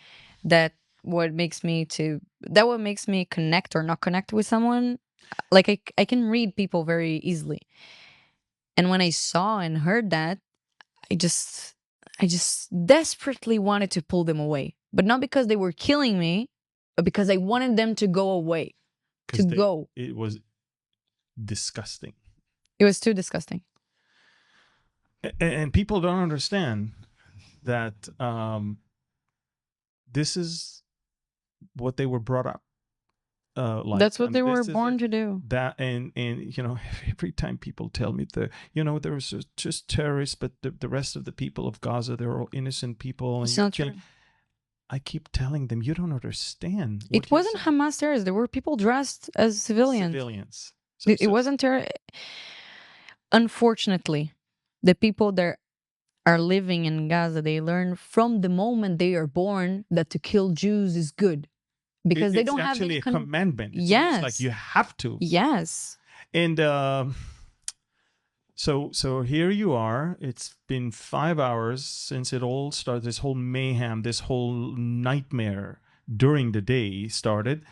that what makes me connect or not connect with someone. like I can read people very easily. And when I saw and heard that, I just I just desperately wanted to pull them away. But not because they were killing me, but because I wanted them to go away. To because go. it was disgusting. It was too disgusting. And people don't understand that this is what they were brought up like. That's what they were this is born it. to do. That and every time people tell me there was just terrorists, but the rest of the people of Gaza, they're all innocent people, and It's you're not killing. true. I keep telling them, you don't understand what It you're wasn't saying. Hamas terrorists. There were people dressed as civilians. Civilians. It wasn't terror. Unfortunately, the people that are living in Gaza, they learn from the moment they are born that to kill Jews is good because they it's don't have actually any a commandment. It's almost like yes. you have to. Yes. And so here you are. It's been 5 hours since it all started. This whole mayhem, this whole nightmare during the day started.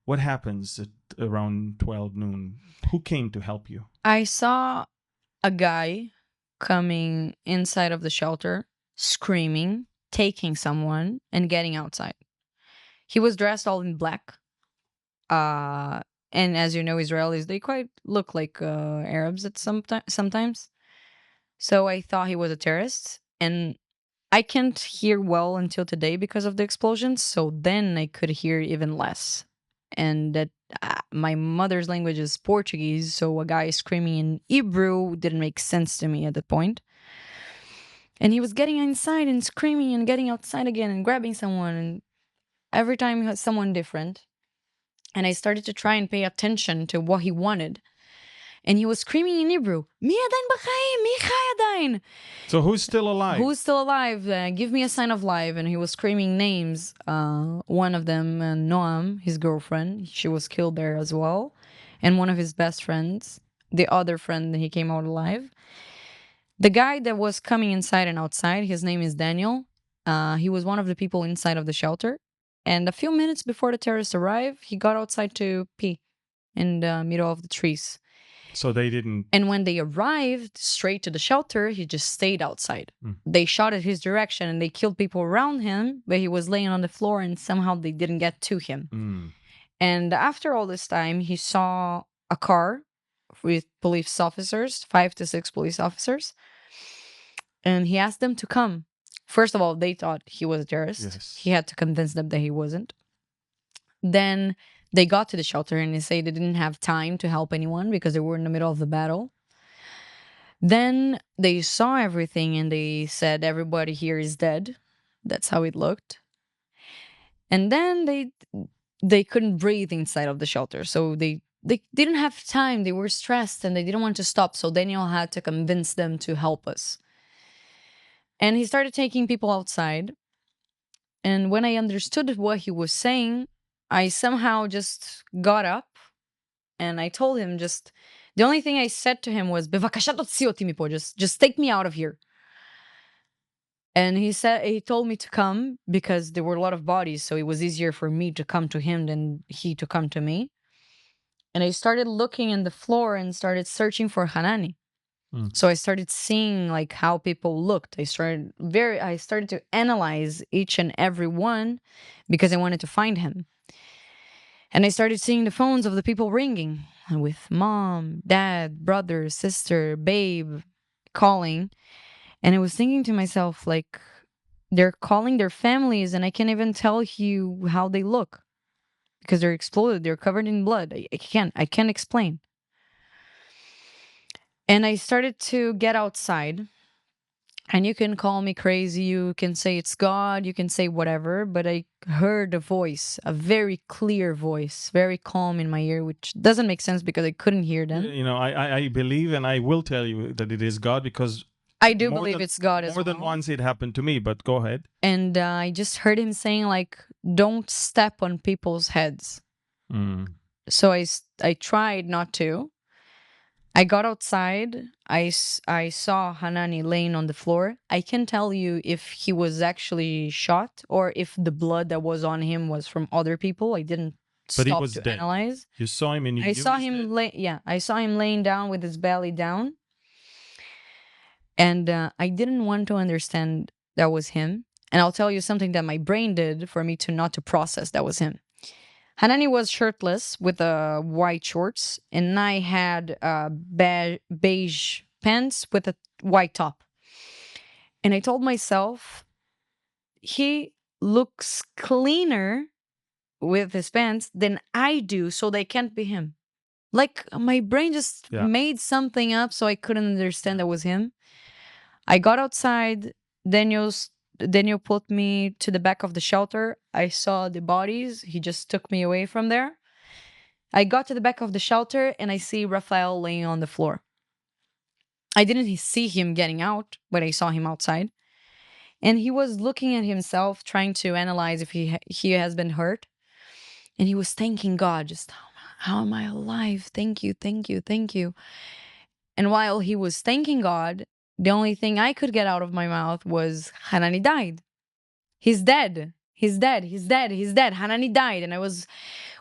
What happens at around 12 noon? Who came to help you? I saw a guy coming inside of the shelter, screaming, taking someone, and getting outside. He was dressed all in black. Uh, and as you know, Israelis, they quite look like Arabs at sometimes. So I thought he was a terrorist. And I can't hear well until today because of the explosions. So then I could hear even less. And that my mother's language is Portuguese. So a guy screaming in Hebrew didn't make sense to me at that point. And he was getting inside and screaming and getting outside again and grabbing someone. And every time he had someone different. And I started to try and pay attention to what he wanted. And he was screaming in Hebrew, Mi adain b'chaim, mi chai adain. So who's still alive? Who's still alive? Give me a sign of life. And he was screaming names. One of them, Noam, his girlfriend, she was killed there as well. And one of his best friends, the other friend, he came out alive. The guy that was coming inside and outside, his name is Daniel. He was one of the people inside of the shelter. And a few minutes before the terrorists arrived, he got outside to pee in the middle of the trees. So they didn't. And when they arrived straight to the shelter, he just stayed outside. They shot at his direction and they killed people around him, but he was laying on the floor and somehow they didn't get to him. And after all this time, he saw a car with police officers, 5 to 6 police officers. And he asked them to come. First of all, they thought he was a terrorist. Yes. He had to convince them that he wasn't. Then they got to the shelter and they say they didn't have time to help anyone because they were in the middle of the battle. Then they saw everything and they said everybody here is dead. That's how it looked. And then they couldn't breathe inside of the shelter. So they didn't have time. They were stressed and they didn't want to stop. So Daniel had to convince them to help us. And he started taking people outside. And when I understood what he was saying, I somehow just got up and I told him the only thing I said to him was, "Bevakasha totzi oti mipo, just take me out of here." And he told me to come because there were a lot of bodies, so it was easier for me to come to him than he to come to me. And I started looking in the floor and started searching for Hanani. So I started seeing like how people looked. I started to analyze each and every one because I wanted to find him. And I started seeing the phones of the people ringing with mom, dad, brother, sister, babe calling. And I was thinking to myself, like, they're calling their families and I can't even tell you how they look because they're exploded. They're covered in blood. I can't explain. And I started to get outside. And you can call me crazy, you can say it's God, you can say whatever, but I heard a voice, a very clear voice, very calm in my ear, which doesn't make sense because I couldn't hear them. I believe and I will tell you that it is God because I do believe it's God as well. More than once it happened to me, but go ahead. And I just heard him saying like, don't step on people's heads. So I tried not to. I got outside. I saw Hanani laying on the floor. I can tell you if he was actually shot or if the blood that was on him was from other people. I didn't But he stop was to dead. analyze. You saw him and you I knew saw he's him dead? I saw him laying down with his belly down, and I didn't want to understand that was him. And I'll tell you something that my brain did for me to not to process that was him. Hanani was shirtless with white shorts, and I had beige pants with a white top. And I told myself, he looks cleaner with his pants than I do, so they can't be him. Like my brain just Yeah. made something up, so I couldn't understand that was him. I got outside. Daniel put me to the back of the shelter. I saw the bodies. He just took me away from there. I got to the back of the shelter and I see Rafael laying on the floor. I didn't see him getting out, but I saw him outside. And he was looking at himself, trying to analyze if he has been hurt. And he was thanking God, just how am I alive? Thank you, thank you, thank you. And while he was thanking God, the only thing I could get out of my mouth was Hanani died. He's dead. He's dead. He's dead. He's dead. Hanani died. And I was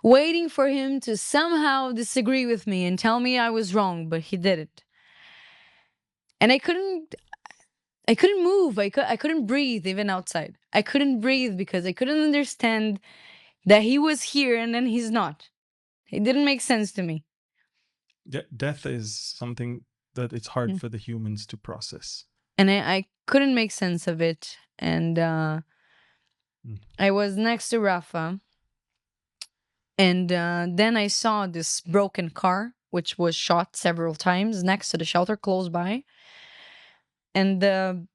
waiting for him to somehow disagree with me and tell me I was wrong, but he didn't. And I couldn't move. I couldn't breathe even outside. I couldn't breathe because I couldn't understand that he was here and then he's not. It didn't make sense to me. Death is something that it's hard Yeah. for the humans to process. And I couldn't make sense of it. And I was next to Rafa. And then I saw this broken car, which was shot several times next to the shelter close by. And the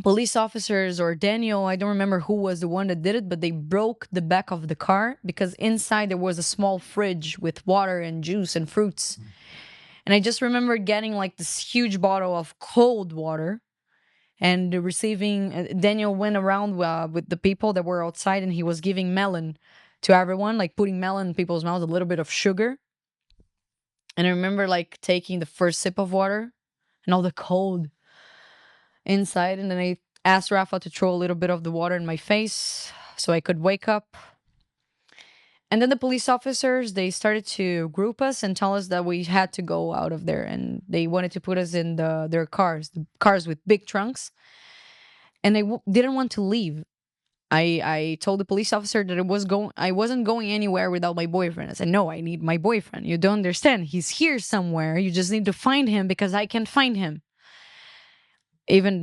police officers or Daniel, I don't remember who was the one that did it, but they broke the back of the car because inside there was a small fridge with water and juice and fruits. And I just remember getting like this huge bottle of cold water and receiving. Daniel went around with the people that were outside and he was giving melon to everyone, like putting melon in people's mouths, a little bit of sugar. And I remember like taking the first sip of water and all the cold inside. And then I asked Rafa to throw a little bit of the water in my face so I could wake up. And then the police officers, they started to group us and tell us that we had to go out of there. And they wanted to put us in their cars, the cars with big trunks. And they didn't want to leave. I told the police officer that I wasn't going anywhere without my boyfriend. I said, no, I need my boyfriend. You don't understand. He's here somewhere. You just need to find him because I can't find him. Even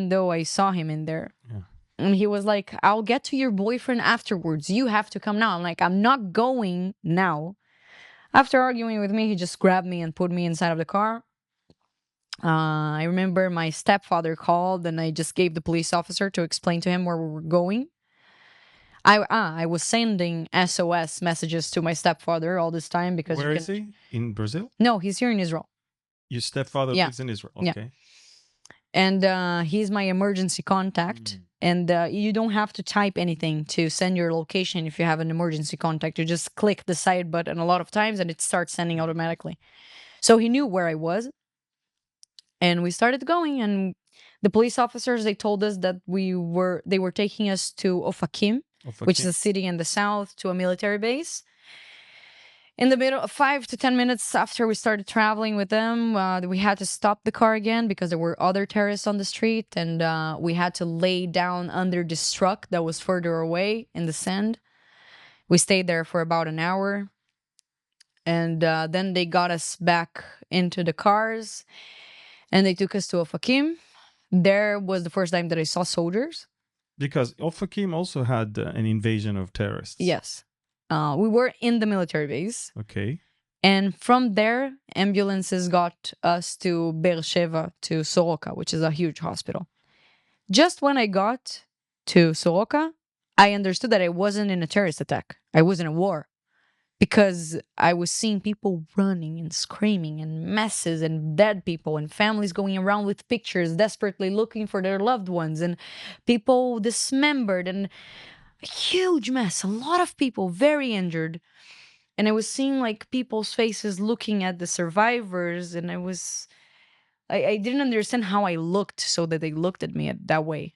though I saw him in there. Yeah. And he was like, I'll get to your boyfriend afterwards. You have to come now. I'm like, I'm not going now. After arguing with me, he just grabbed me and put me inside of the car. I remember my stepfather called and I just gave the police officer to explain to him where we were going. I was sending SOS messages to my stepfather all this time because Where is he? In Brazil? No, he's here in Israel. Your stepfather Yeah. lives in Israel. Yeah. Okay. And he's my emergency contact. And you don't have to type anything to send your location if you have an emergency contact. You just click the side button a lot of times and it starts sending automatically. So he knew where I was. And we started going, and the police officers, they told us that they were taking us to Ofakim, which is a city in the south, to a military base. In the middle of 5 to 10 minutes after we started traveling with them, we had to stop the car again because there were other terrorists on the street, and we had to lay down under this truck that was further away in the sand. We stayed there for about an hour, and then they got us back into the cars, and they took us to Ofakim. There was the first time that I saw soldiers. Because Ofakim also had an invasion of terrorists. Yes. We were in the military base. Okay. And from there, ambulances got us to Beersheba, to Soroka, which is a huge hospital. Just when I got to Soroka, I understood that I wasn't in a terrorist attack. I was in a war. Because I was seeing people running and screaming and messes and dead people and families going around with pictures, desperately looking for their loved ones, and people dismembered and a huge mess. A lot of people very injured. And I was seeing like people's faces looking at the survivors, and I didn't understand how I looked so that they looked at me that way.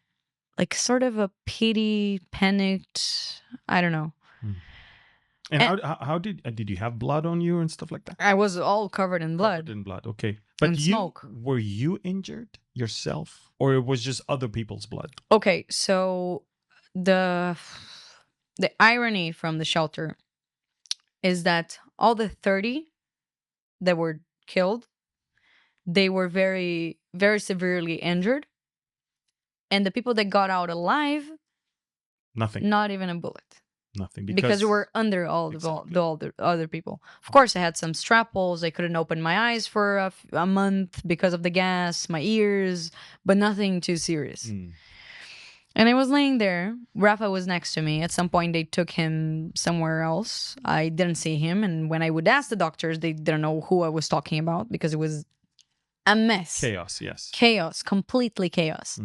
Like sort of a pity, panicked, I don't know. And how did you have blood on you and stuff like that? I was all covered in blood. Covered in blood. Okay, but And smoke. Were you injured yourself, or it was just other people's blood? Okay, so the irony from the shelter is that all the 30 that were killed, they were very, very severely injured. And the people that got out alive, Nothing. Not even a bullet. Nothing. Because we were under all the other people. Of course, I had some strapples. I couldn't open my eyes for a month because of the gas, my ears, but nothing too serious. And I was laying there. Rafa was next to me. At some point, they took him somewhere else. I didn't see him. And when I would ask the doctors, they didn't know who I was talking about because it was a mess. Chaos, yes. Chaos, completely chaos.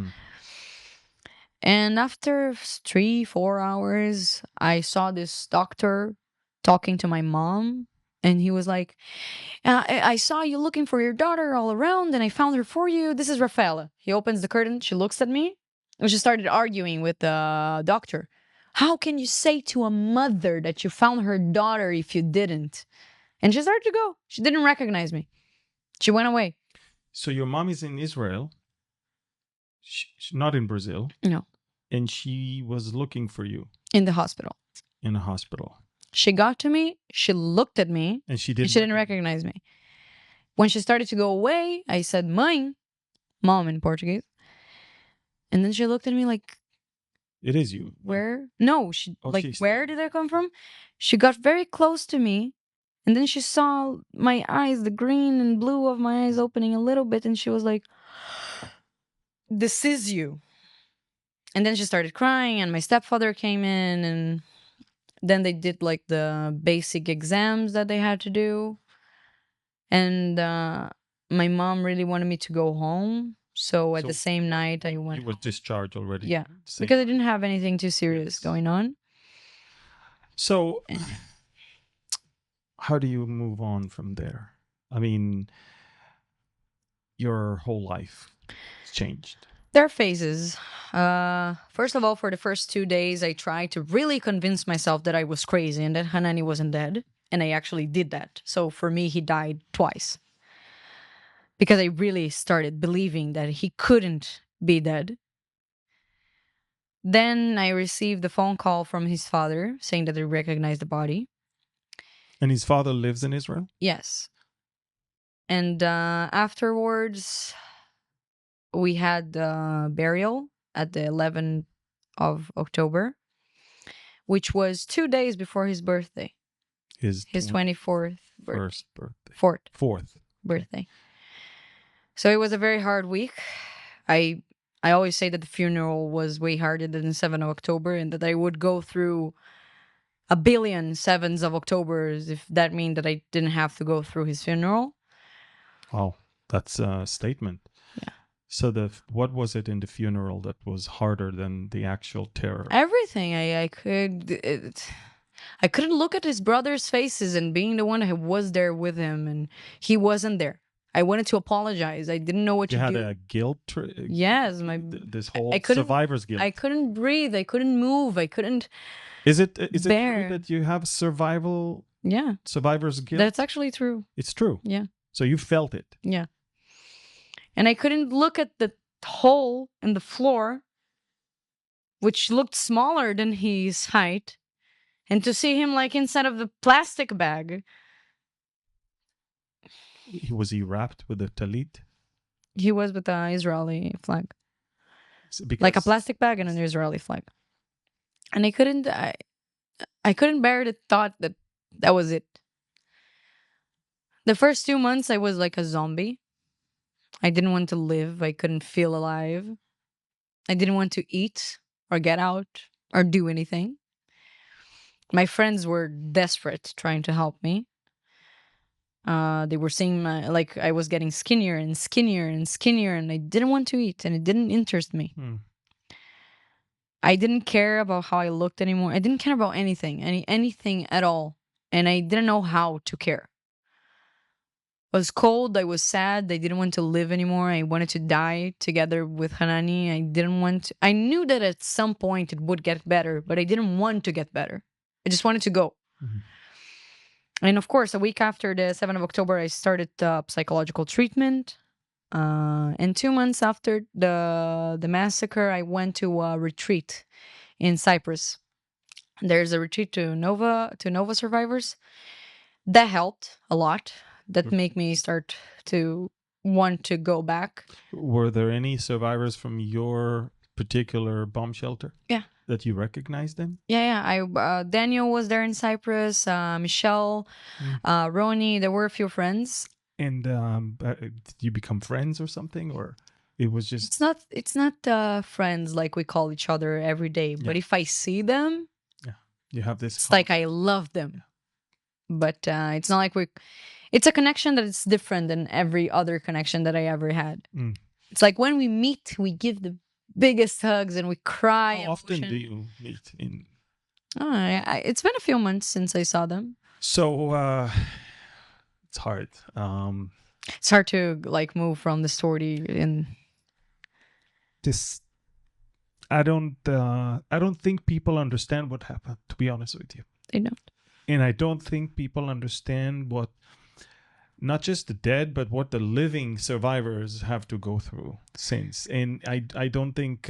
And after 3-4 hours, I saw this doctor talking to my mom. And he was like, I saw you looking for your daughter all around and I found her for you. This is Rafaela. He opens the curtain. She looks at me. And she started arguing with the doctor. How can you say to a mother that you found her daughter if you didn't? And she started to go. She didn't recognize me. She went away. So your mom is in Israel. She's not in Brazil. No. And she was looking for you. In the hospital. In a hospital. She got to me. She looked at me. And she didn't recognize me. When she started to go away, I said, Mãe. Mom in Portuguese. And then she looked at me like, it is you. Where? No, where did I come from? She got very close to me. And then she saw my eyes, the green and blue of my eyes opening a little bit. And she was like, this is you. And then she started crying and my stepfather came in. And then they did like the basic exams that they had to do. And my mom really wanted me to go home. So at the same night, I went. You were discharged already. Yeah, because I didn't have anything too serious going on. So, how do you move on from there? I mean, your whole life has changed. There are phases. First of all, for the first 2 days, I tried to really convince myself that I was crazy and that Hanani wasn't dead. And I actually did that. So for me, he died twice. Because I really started believing that he couldn't be dead. Then I received a phone call from his father saying that they recognized the body. And his father lives in Israel? Yes. And afterwards, we had the burial at the 11th of October, which was 2 days before his birthday. His 24th birthday. Fourth birthday. So it was a very hard week. I always say that the funeral was way harder than the 7th of October and that I would go through a billion 7s of Octobers if that meant that I didn't have to go through his funeral. Wow, that's a statement. Yeah. So what was it in the funeral that was harder than the actual terror? Everything. I couldn't look at his brother's faces and being the one who was there with him and he wasn't there. I wanted to apologize. I didn't know what to do. You had a guilt trip? Yes. This whole survivor's guilt. I couldn't breathe. I couldn't move. I couldn't Is it true that you have survivor's guilt? That's actually true. It's true? Yeah. So you felt it? Yeah. And I couldn't look at the hole in the floor, which looked smaller than his height, and to see him like inside of the plastic bag. Was he wrapped with a talit? He was with the Israeli flag. Like a plastic bag and an Israeli flag. And I couldn't bear the thought that that was it. The first 2 months, I was like a zombie. I didn't want to live. I couldn't feel alive. I didn't want to eat or get out or do anything. My friends were desperate trying to help me. They were saying I was getting skinnier and skinnier and skinnier, and I didn't want to eat, and it didn't interest me. I didn't care about how I looked anymore. I didn't care about anything at all, and I didn't know how to care. I was cold. I was sad. I didn't want to live anymore. I wanted to die together with Hanani. I knew that at some point it would get better, but I didn't want to get better. I just wanted to go. And of course, a week after the 7th of October, I started psychological treatment. And 2 months after the massacre, I went to a retreat in Cyprus. There's a retreat to Nova survivors. That helped a lot. That made me start to want to go back. Were there any survivors from your particular bomb shelter? Yeah. That you recognize them? Yeah. I Daniel was there in Cyprus. Michelle, Roni. There were a few friends. And did you become friends or something, or it was just? It's not friends like we call each other every day. But if I see them, you have this. It's like I love them. But it's not like it's a connection that is different than every other connection that I ever had. It's like when we meet, we give the biggest hugs and we cry. How often do you meet? It's been a few months since I saw them. So it's hard. It's hard to like move from the story in this. I don't think people understand what happened, to be honest with you. They don't. And I don't think people understand what, not just the dead, but what the living survivors have to go through since. And I don't think,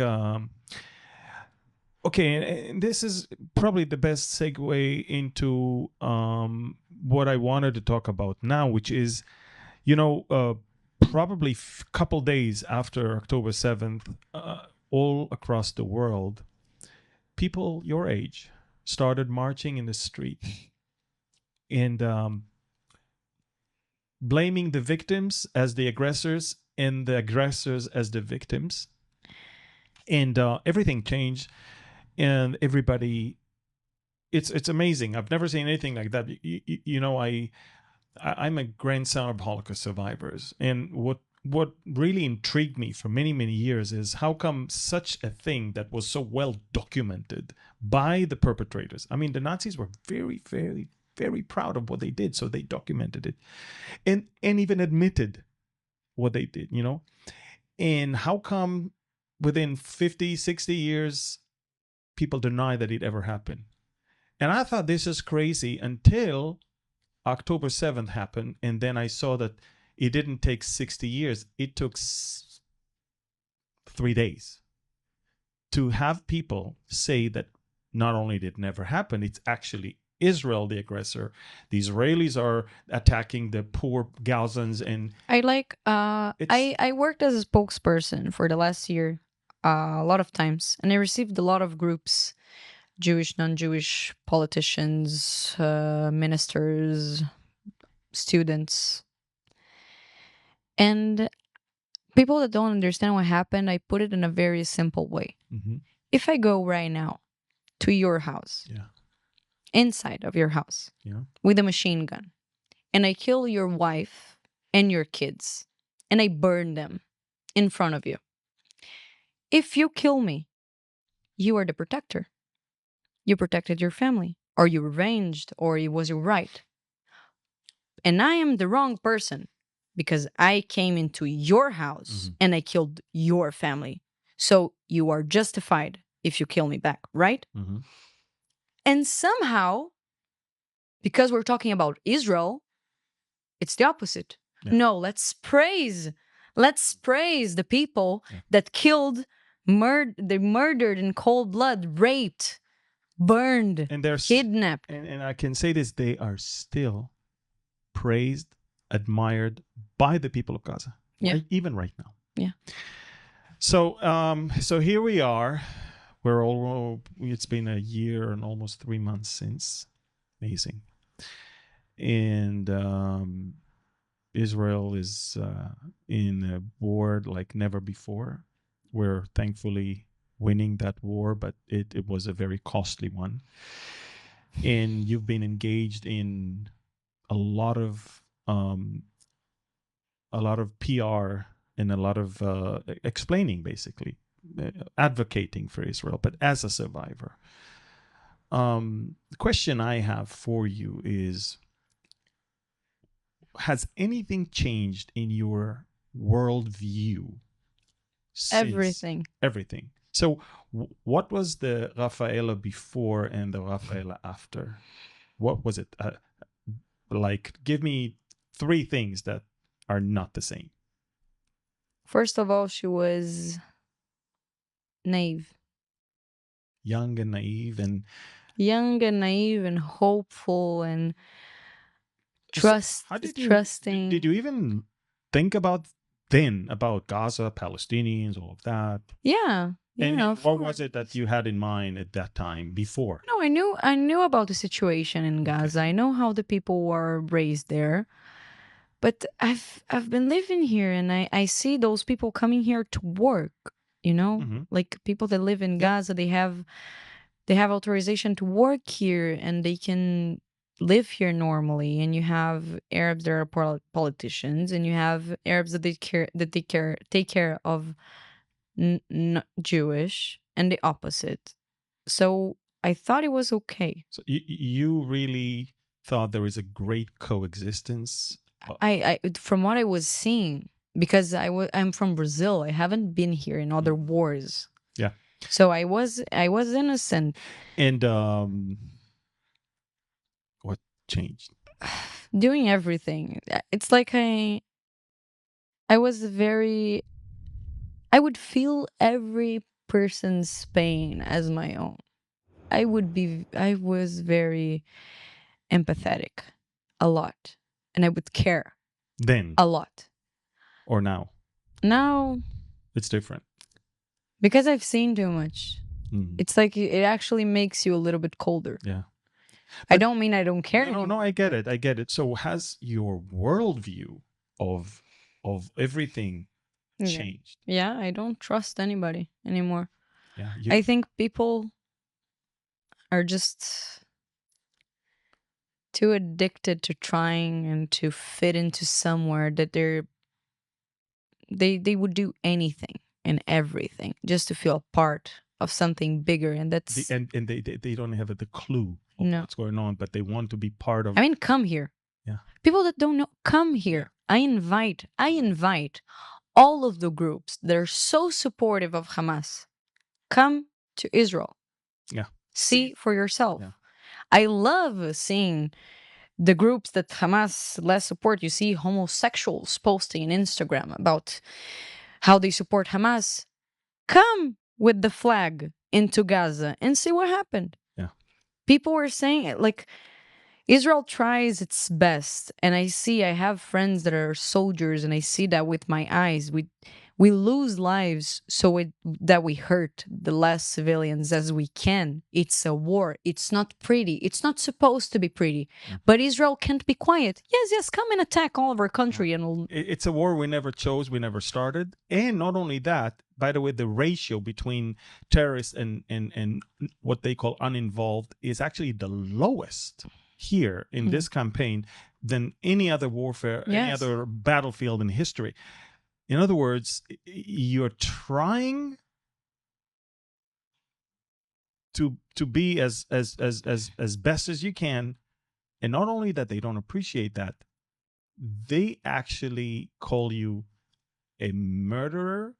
okay, and this is probably the best segue into what I wanted to talk about now, which is, probably a couple days after October 7th, all across the world, people your age started marching in the street and blaming the victims as the aggressors and the aggressors as the victims. And everything changed, and everybody, it's amazing. I've never seen anything like that. I'm a grandson of Holocaust survivors, and what really intrigued me for many, many years is how come such a thing that was so well documented by the perpetrators. I mean, the Nazis were very, very, very proud of what they did, so they documented it and even admitted what they did, And how come within 50, 60 years, people deny that it ever happened? And I thought this is crazy until October 7th happened, and then I saw that it didn't take 60 years. It took 3 days to have people say that not only did it never happen, it's actually Israel the aggressor. The Israelis are attacking the poor Gazans. And I worked as a spokesperson for the last year a lot of times, and I received a lot of groups, Jewish, non-Jewish politicians, ministers, students, and people that don't understand what happened. I put it in a very simple way. If I go right now to your house, inside of your house, with a machine gun, and I kill your wife and your kids, and I burn them in front of you, if you kill me, you are the protector. You protected your family, or you revenged, or it was your right. And I am the wrong person because I came into your house and I killed your family. So you are justified if you kill me back, right? And somehow, because we're talking about Israel, it's the opposite. No, let's praise the people that killed, they murdered in cold blood, raped, burned, and kidnapped. And I can say this, they are still praised, admired by the people of Gaza, right? Even right now. So here we are. It's been a year and almost 3 months since. Amazing. And Israel is in a war like never before. We're thankfully winning that war, but it was a very costly one. And you've been engaged in a lot of PR and a lot of explaining, basically, advocating for Israel, but as a survivor. The question I have for you is, has anything changed in your worldview? Everything. So what was the Rafaela before and the Rafaela after? What was it? Like, give me 3 things that are not the same. First of all, she was naive. Young and naive and Young and naive and hopeful and so how trusting. did you even think about then about Gaza, Palestinians, all of that? Yeah, And yeah, of what course. was it that you had in mind at that time before? No, I knew about the situation in Gaza. I know how the people were raised there. But I've been living here and I see those people coming here to work, you know? Mm-hmm. Like people that live in Yeah. Gaza, they have authorization to work here and they can live here normally. And you have Arabs that are politicians, and you have Arabs that take care of Jewish, and the opposite. So I thought it was okay. So you really thought there is a great coexistence? I from what I was seeing, because I'm from Brazil. I haven't been here in other wars. Yeah. So I was innocent. And what changed? Doing everything. It's like I was very I would feel every person's pain as my own. I was very empathetic a lot, and I would care Then a lot. or now? Now, It's different. because I've seen too much, it's like it actually makes you a little bit colder. Yeah. I don't mean I don't care No, anymore. I get it. I get it. So has your worldview of everything changed? Yeah, I don't trust anybody anymore. Yeah. I think people are just too addicted to trying and to fit into somewhere that they would do anything and everything just to feel part of something bigger, and that's and they don't have the clue of no. what's going on, but they want to be part of. I mean, come here. Yeah. People that don't know, come here. I invite all of the groups that are so supportive of Hamas. Come to Israel. Yeah. See for yourself. Yeah. I love seeing the groups that Hamas less support. You see homosexuals posting on Instagram about how they support Hamas. Come with the flag into Gaza and see what happened. Yeah. People were saying it like Israel tries its best, and I have friends that are soldiers, and I see that with my eyes. We lose lives that we hurt the less civilians as we can. It's a war. It's not pretty. It's not supposed to be pretty. But Israel can't be quiet. Yes, come and attack all of our country, and It's a war we never chose, we never started. And not only that, by the way, the ratio between terrorists and what they call uninvolved is actually the lowest here in this campaign than any other warfare, any other battlefield in history. In other words, you're trying to be as best as you can, and not only that, they don't appreciate that, they actually call you a murderer.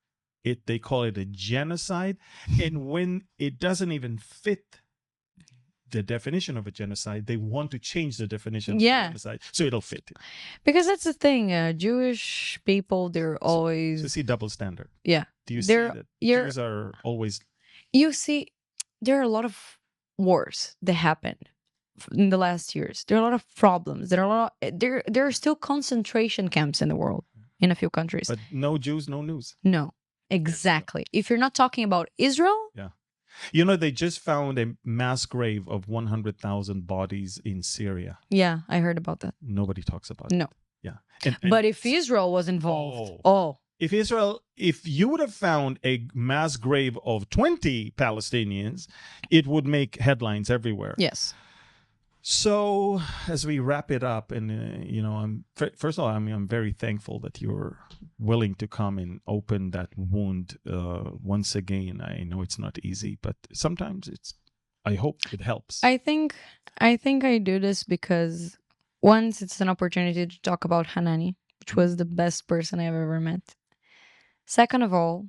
They call it a genocide, and when it doesn't even fit the definition of a genocide, they want to change the definition of genocide so it'll fit. Because that's the thing. Jewish people, they're always. So you see double standard. Yeah. Do you see that Jews are always. You see, there are a lot of wars that happened in the last years. There are a lot of problems. There are still concentration camps in the world, in a few countries. But no Jews, no news. No, exactly. If you're not talking about Israel. Yeah. You know, they just found a mass grave of 100,000 bodies in Syria. Yeah, I heard about that. Nobody talks about it. No. Yeah. But if Israel was involved, if you would have found a mass grave of 20 Palestinians, it would make headlines everywhere. Yes. So as we wrap it up, and first of all, I'm very thankful that you're willing to come and open that wound once again. I know it's not easy, but sometimes I hope it helps. I think I do this because once it's an opportunity to talk about Hanani, which was the best person I've ever met. Second of all,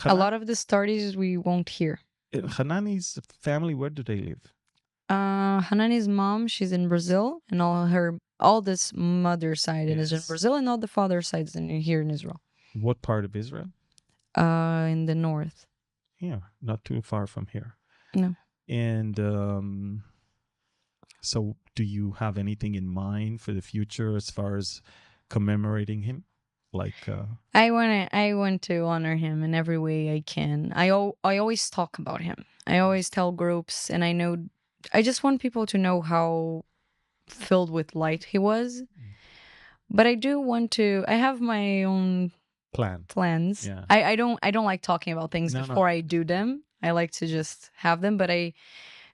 a lot of the stories we won't hear. Hanani's family, where do they live? Hanani's mom, she's in Brazil, and all this mother side is in Yes. Brazil, and all the father side is here in Israel. What part of Israel? In the north. Yeah, not too far from here. No. And so, do you have anything in mind for the future as far as commemorating him? Like, I want to honor him in every way I can. I always talk about him. I always tell groups, and I just want people to know how filled with light he was. But I do want to. I have my own plans. Yeah. I don't like talking about things No, no. before I do them. I like to just have them, but I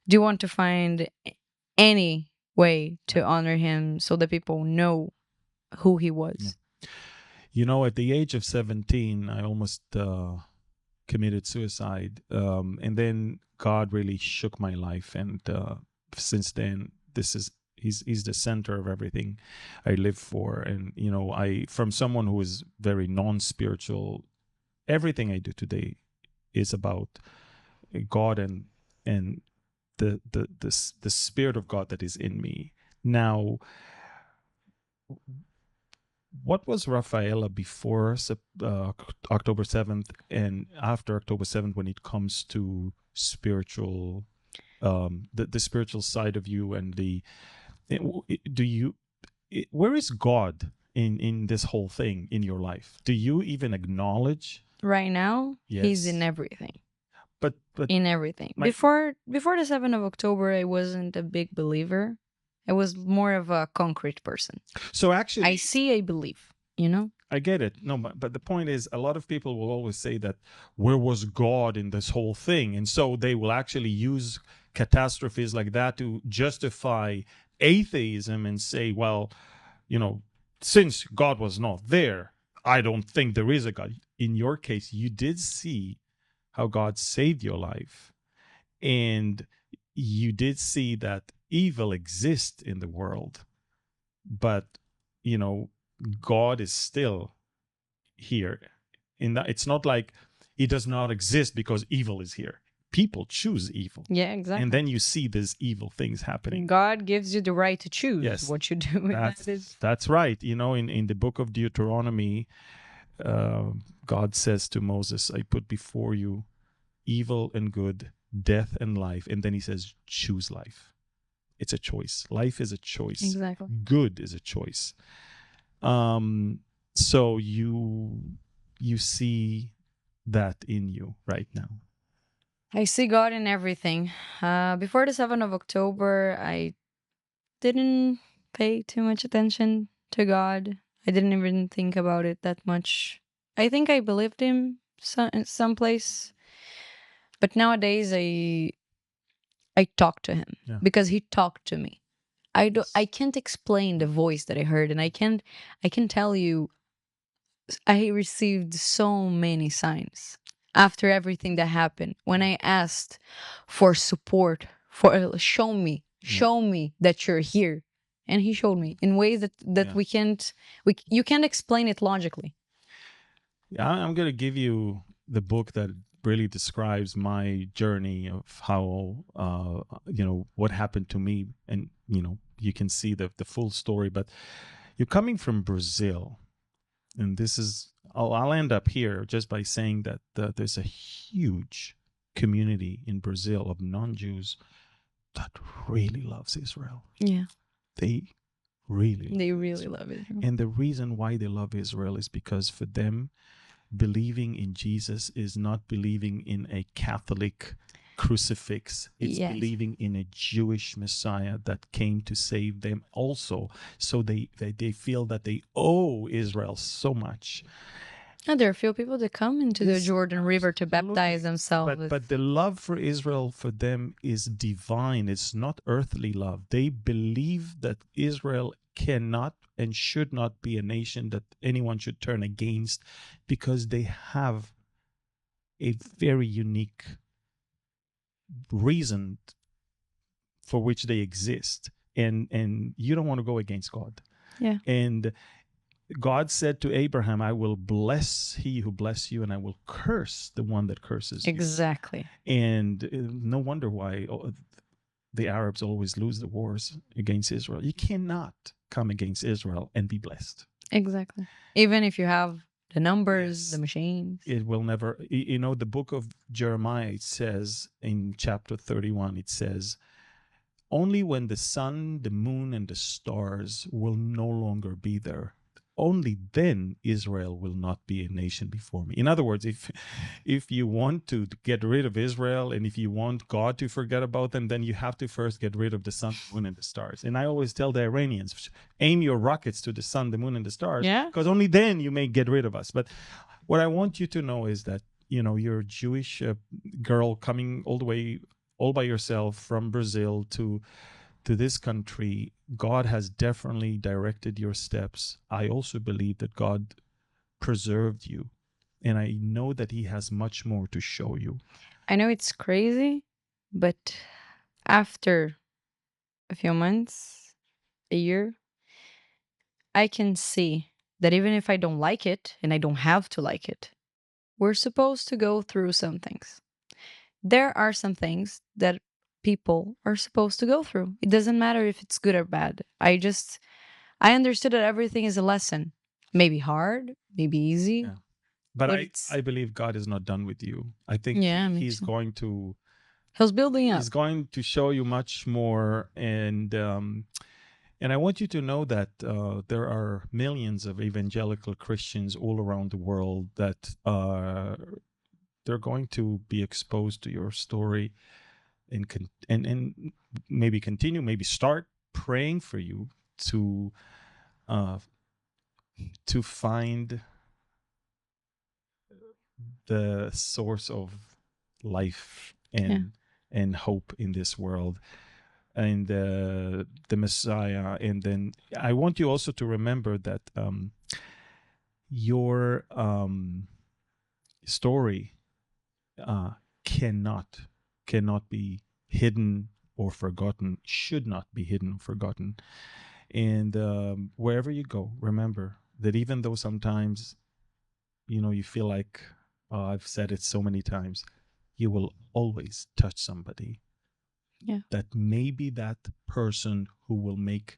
do want to find any way to honor him so that people know who he was. You know, at the age of 17, I almost committed suicide. And then God really shook my life. And since then, he's the center of everything I live for. And, you know, from someone who is very non-spiritual, everything I do today is about God and the spirit of God that is in me. Now, what was Rafaela before October 7th and after October 7th when it comes to spiritual, the spiritual side of you and where is God in this whole thing in your life? Do you even acknowledge? Right now, he's in Yes. everything. But In everything. Before the 7th of October, I wasn't a big believer. I was more of a concrete person. So actually, I see, I believe, you know? I get it. No, but the point is, a lot of people will always say that where was God in this whole thing? And so they will actually use catastrophes like that to justify atheism and say, well, you know, since God was not there, I don't think there is a God. In your case, you did see how God saved your life. And you did see that evil exists in the world. But, you know, God is still here. It's not like he does not exist because evil is here. People choose evil. Yeah, exactly. And then you see these evil things happening. God gives you the right to choose what you do with that's right. You know, in the book of Deuteronomy, God says to Moses, I put before you evil and good, death and life. And then he says, choose life. It's a choice. Life is a choice. Exactly. Good is a choice. So you see that in you right now. I see God in everything. Before the 7th of October, I didn't pay too much attention to God. I didn't even think about it that much. I think I believed him in some place, but nowadays I talk to him because he talked to me. I can't explain the voice that I heard, and I can tell you I received so many signs after everything that happened. When I asked for support, for show me that you're here, and he showed me in ways that you can't explain it logically. Yeah, I'm going to give you the book that really describes my journey of how you know, what happened to me, and you know, you can see the full story. But you're coming from Brazil, and this is I'll end up here just by saying that there's a huge community in Brazil of non-Jews that really loves Israel. Yeah, they really love Israel. And the reason why they love Israel is because for them, believing in Jesus is not believing in a Catholic crucifix. It's believing in a Jewish Messiah that came to save them also. So they feel that they owe Israel so much. And there are a few people that come into the Jordan River to baptize themselves. But the love for Israel for them is divine. It's not earthly love. They believe that Israel cannot and should not be a nation that anyone should turn against, because they have a very unique reason for which they exist. And you don't want to go against God. Yeah. And God said to Abraham, I will bless he who bless you, and I will curse the one that curses you. Exactly. And no wonder why the Arabs always lose the wars against Israel. You cannot come against Israel and be blessed. Exactly. Even if you have the numbers, Yes. the machines. It will never, you know, the book of Jeremiah, it says in chapter 31, it says, only when the sun, the moon, and the stars will no longer be there, only then Israel will not be a nation before me. In other words, if you want to get rid of Israel, and if you want God to forget about them, then you have to first get rid of the sun, the moon, and the stars. And I always tell the Iranians, aim your rockets to the sun, the moon, and the stars, Yeah. because only then you may get rid of us. But what I want you to know is that, you know, you're a Jewish girl coming all the way, all by yourself from Brazil to this country. God has definitely directed your steps. I also believe that God preserved you, and I know that He has much more to show you. I know it's crazy, but after a few months, a year, I can see that even if I don't like it, and I don't have to like it, we're supposed to go through some things. There are some things that people are supposed to go through. It doesn't matter if it's good or bad. I understood that everything is a lesson. Maybe hard, maybe easy, Yeah. But but it's, I believe God is not done with you. I think yeah, me He's too. going to He's building up. He's going to show you much more, and I want you to know that there are millions of evangelical Christians all around the world that they're going to be exposed to your story, and and maybe continue, maybe start praying for you to uh, find the source of life Yeah. and hope in this world, and the Messiah. And then I want you also to remember that your story uh, cannot be hidden or forgotten, should not be hidden or forgotten. And wherever you go, remember that even though sometimes, you know, you feel like, oh, I've said it so many times, you will always touch somebody. Yeah. That may be that person who will make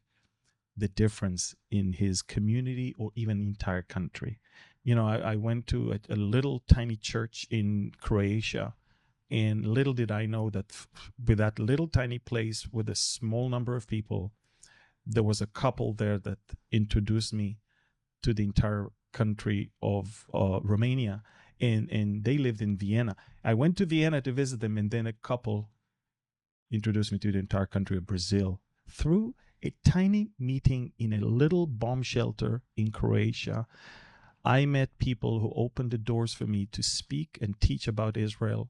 the difference in his community or even entire country. You know, I went to a little tiny church in Croatia, and little did I know that with that little tiny place with a small number of people, there was a couple there that introduced me to the entire country of Romania, and they lived in Vienna. I went to Vienna to visit them, and then a couple introduced me to the entire country of Brazil through a tiny meeting in a little bomb shelter in Croatia. I met people who opened the doors for me to speak and teach about Israel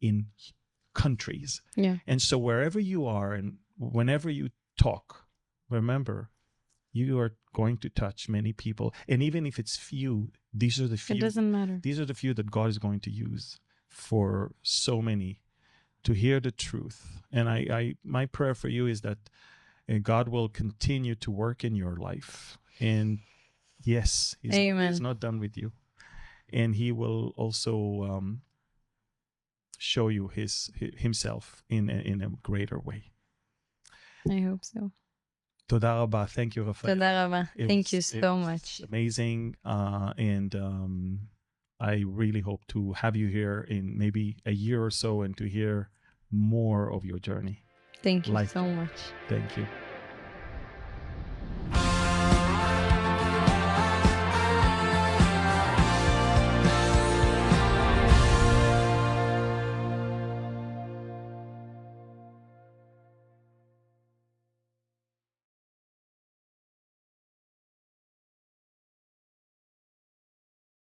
in countries. Yeah. And so wherever you are and whenever you talk, remember, you are going to touch many people. And even if it's few, these are the It few. doesn't matter. These are the few that God is going to use for so many to hear the truth. And my prayer for you is that God will continue to work in your life. And yes, He's Amen. not done with you. And He will also show you Himself in a greater way. I hope so. Toda rabba. Thank you, Rafaela. תודה רבה. Thank you It so was much. amazing. And I really hope to have you here in maybe a year or so and to hear more of your journey. Thank you Life so journey. much. Thank you.